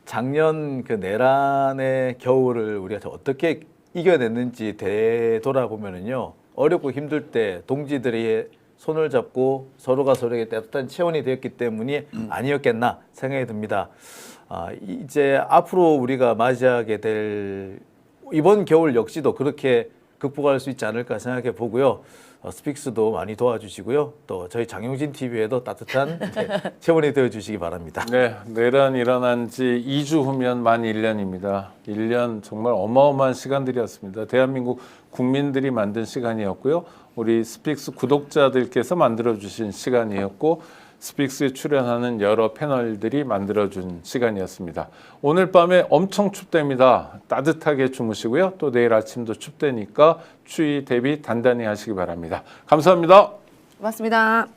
작년 그 내란의 겨울을 우리가 어떻게 이겨냈는지 되돌아보면은요, 어렵고 힘들 때 동지들이 손을 잡고 서로가 서로에게 따뜻한 체온이 되었기 때문이 아니었겠나 생각이 듭니다. 이제 앞으로 우리가 맞이하게 될 이번 겨울 역시도 그렇게 극복할 수 있지 않을까 생각해 보고요. 스픽스도 많이 도와주시고요. 또 저희 장용진 TV에도 따뜻한 체온이 되어주시기 바랍니다. 네, 내란 일어난 지 2주 후면 만 1년입니다. 1년 정말 어마어마한 시간들이었습니다. 대한민국 국민들이 만든 시간이었고요. 우리 스픽스 구독자들께서 만들어주신 시간이었고 스픽스에 출연하는 여러 패널들이 만들어준 시간이었습니다. 오늘 밤에 엄청 춥답니다. 따뜻하게 주무시고요. 또 내일 아침도 춥다니까 추위 대비 단단히 하시기 바랍니다. 감사합니다. 고맙습니다.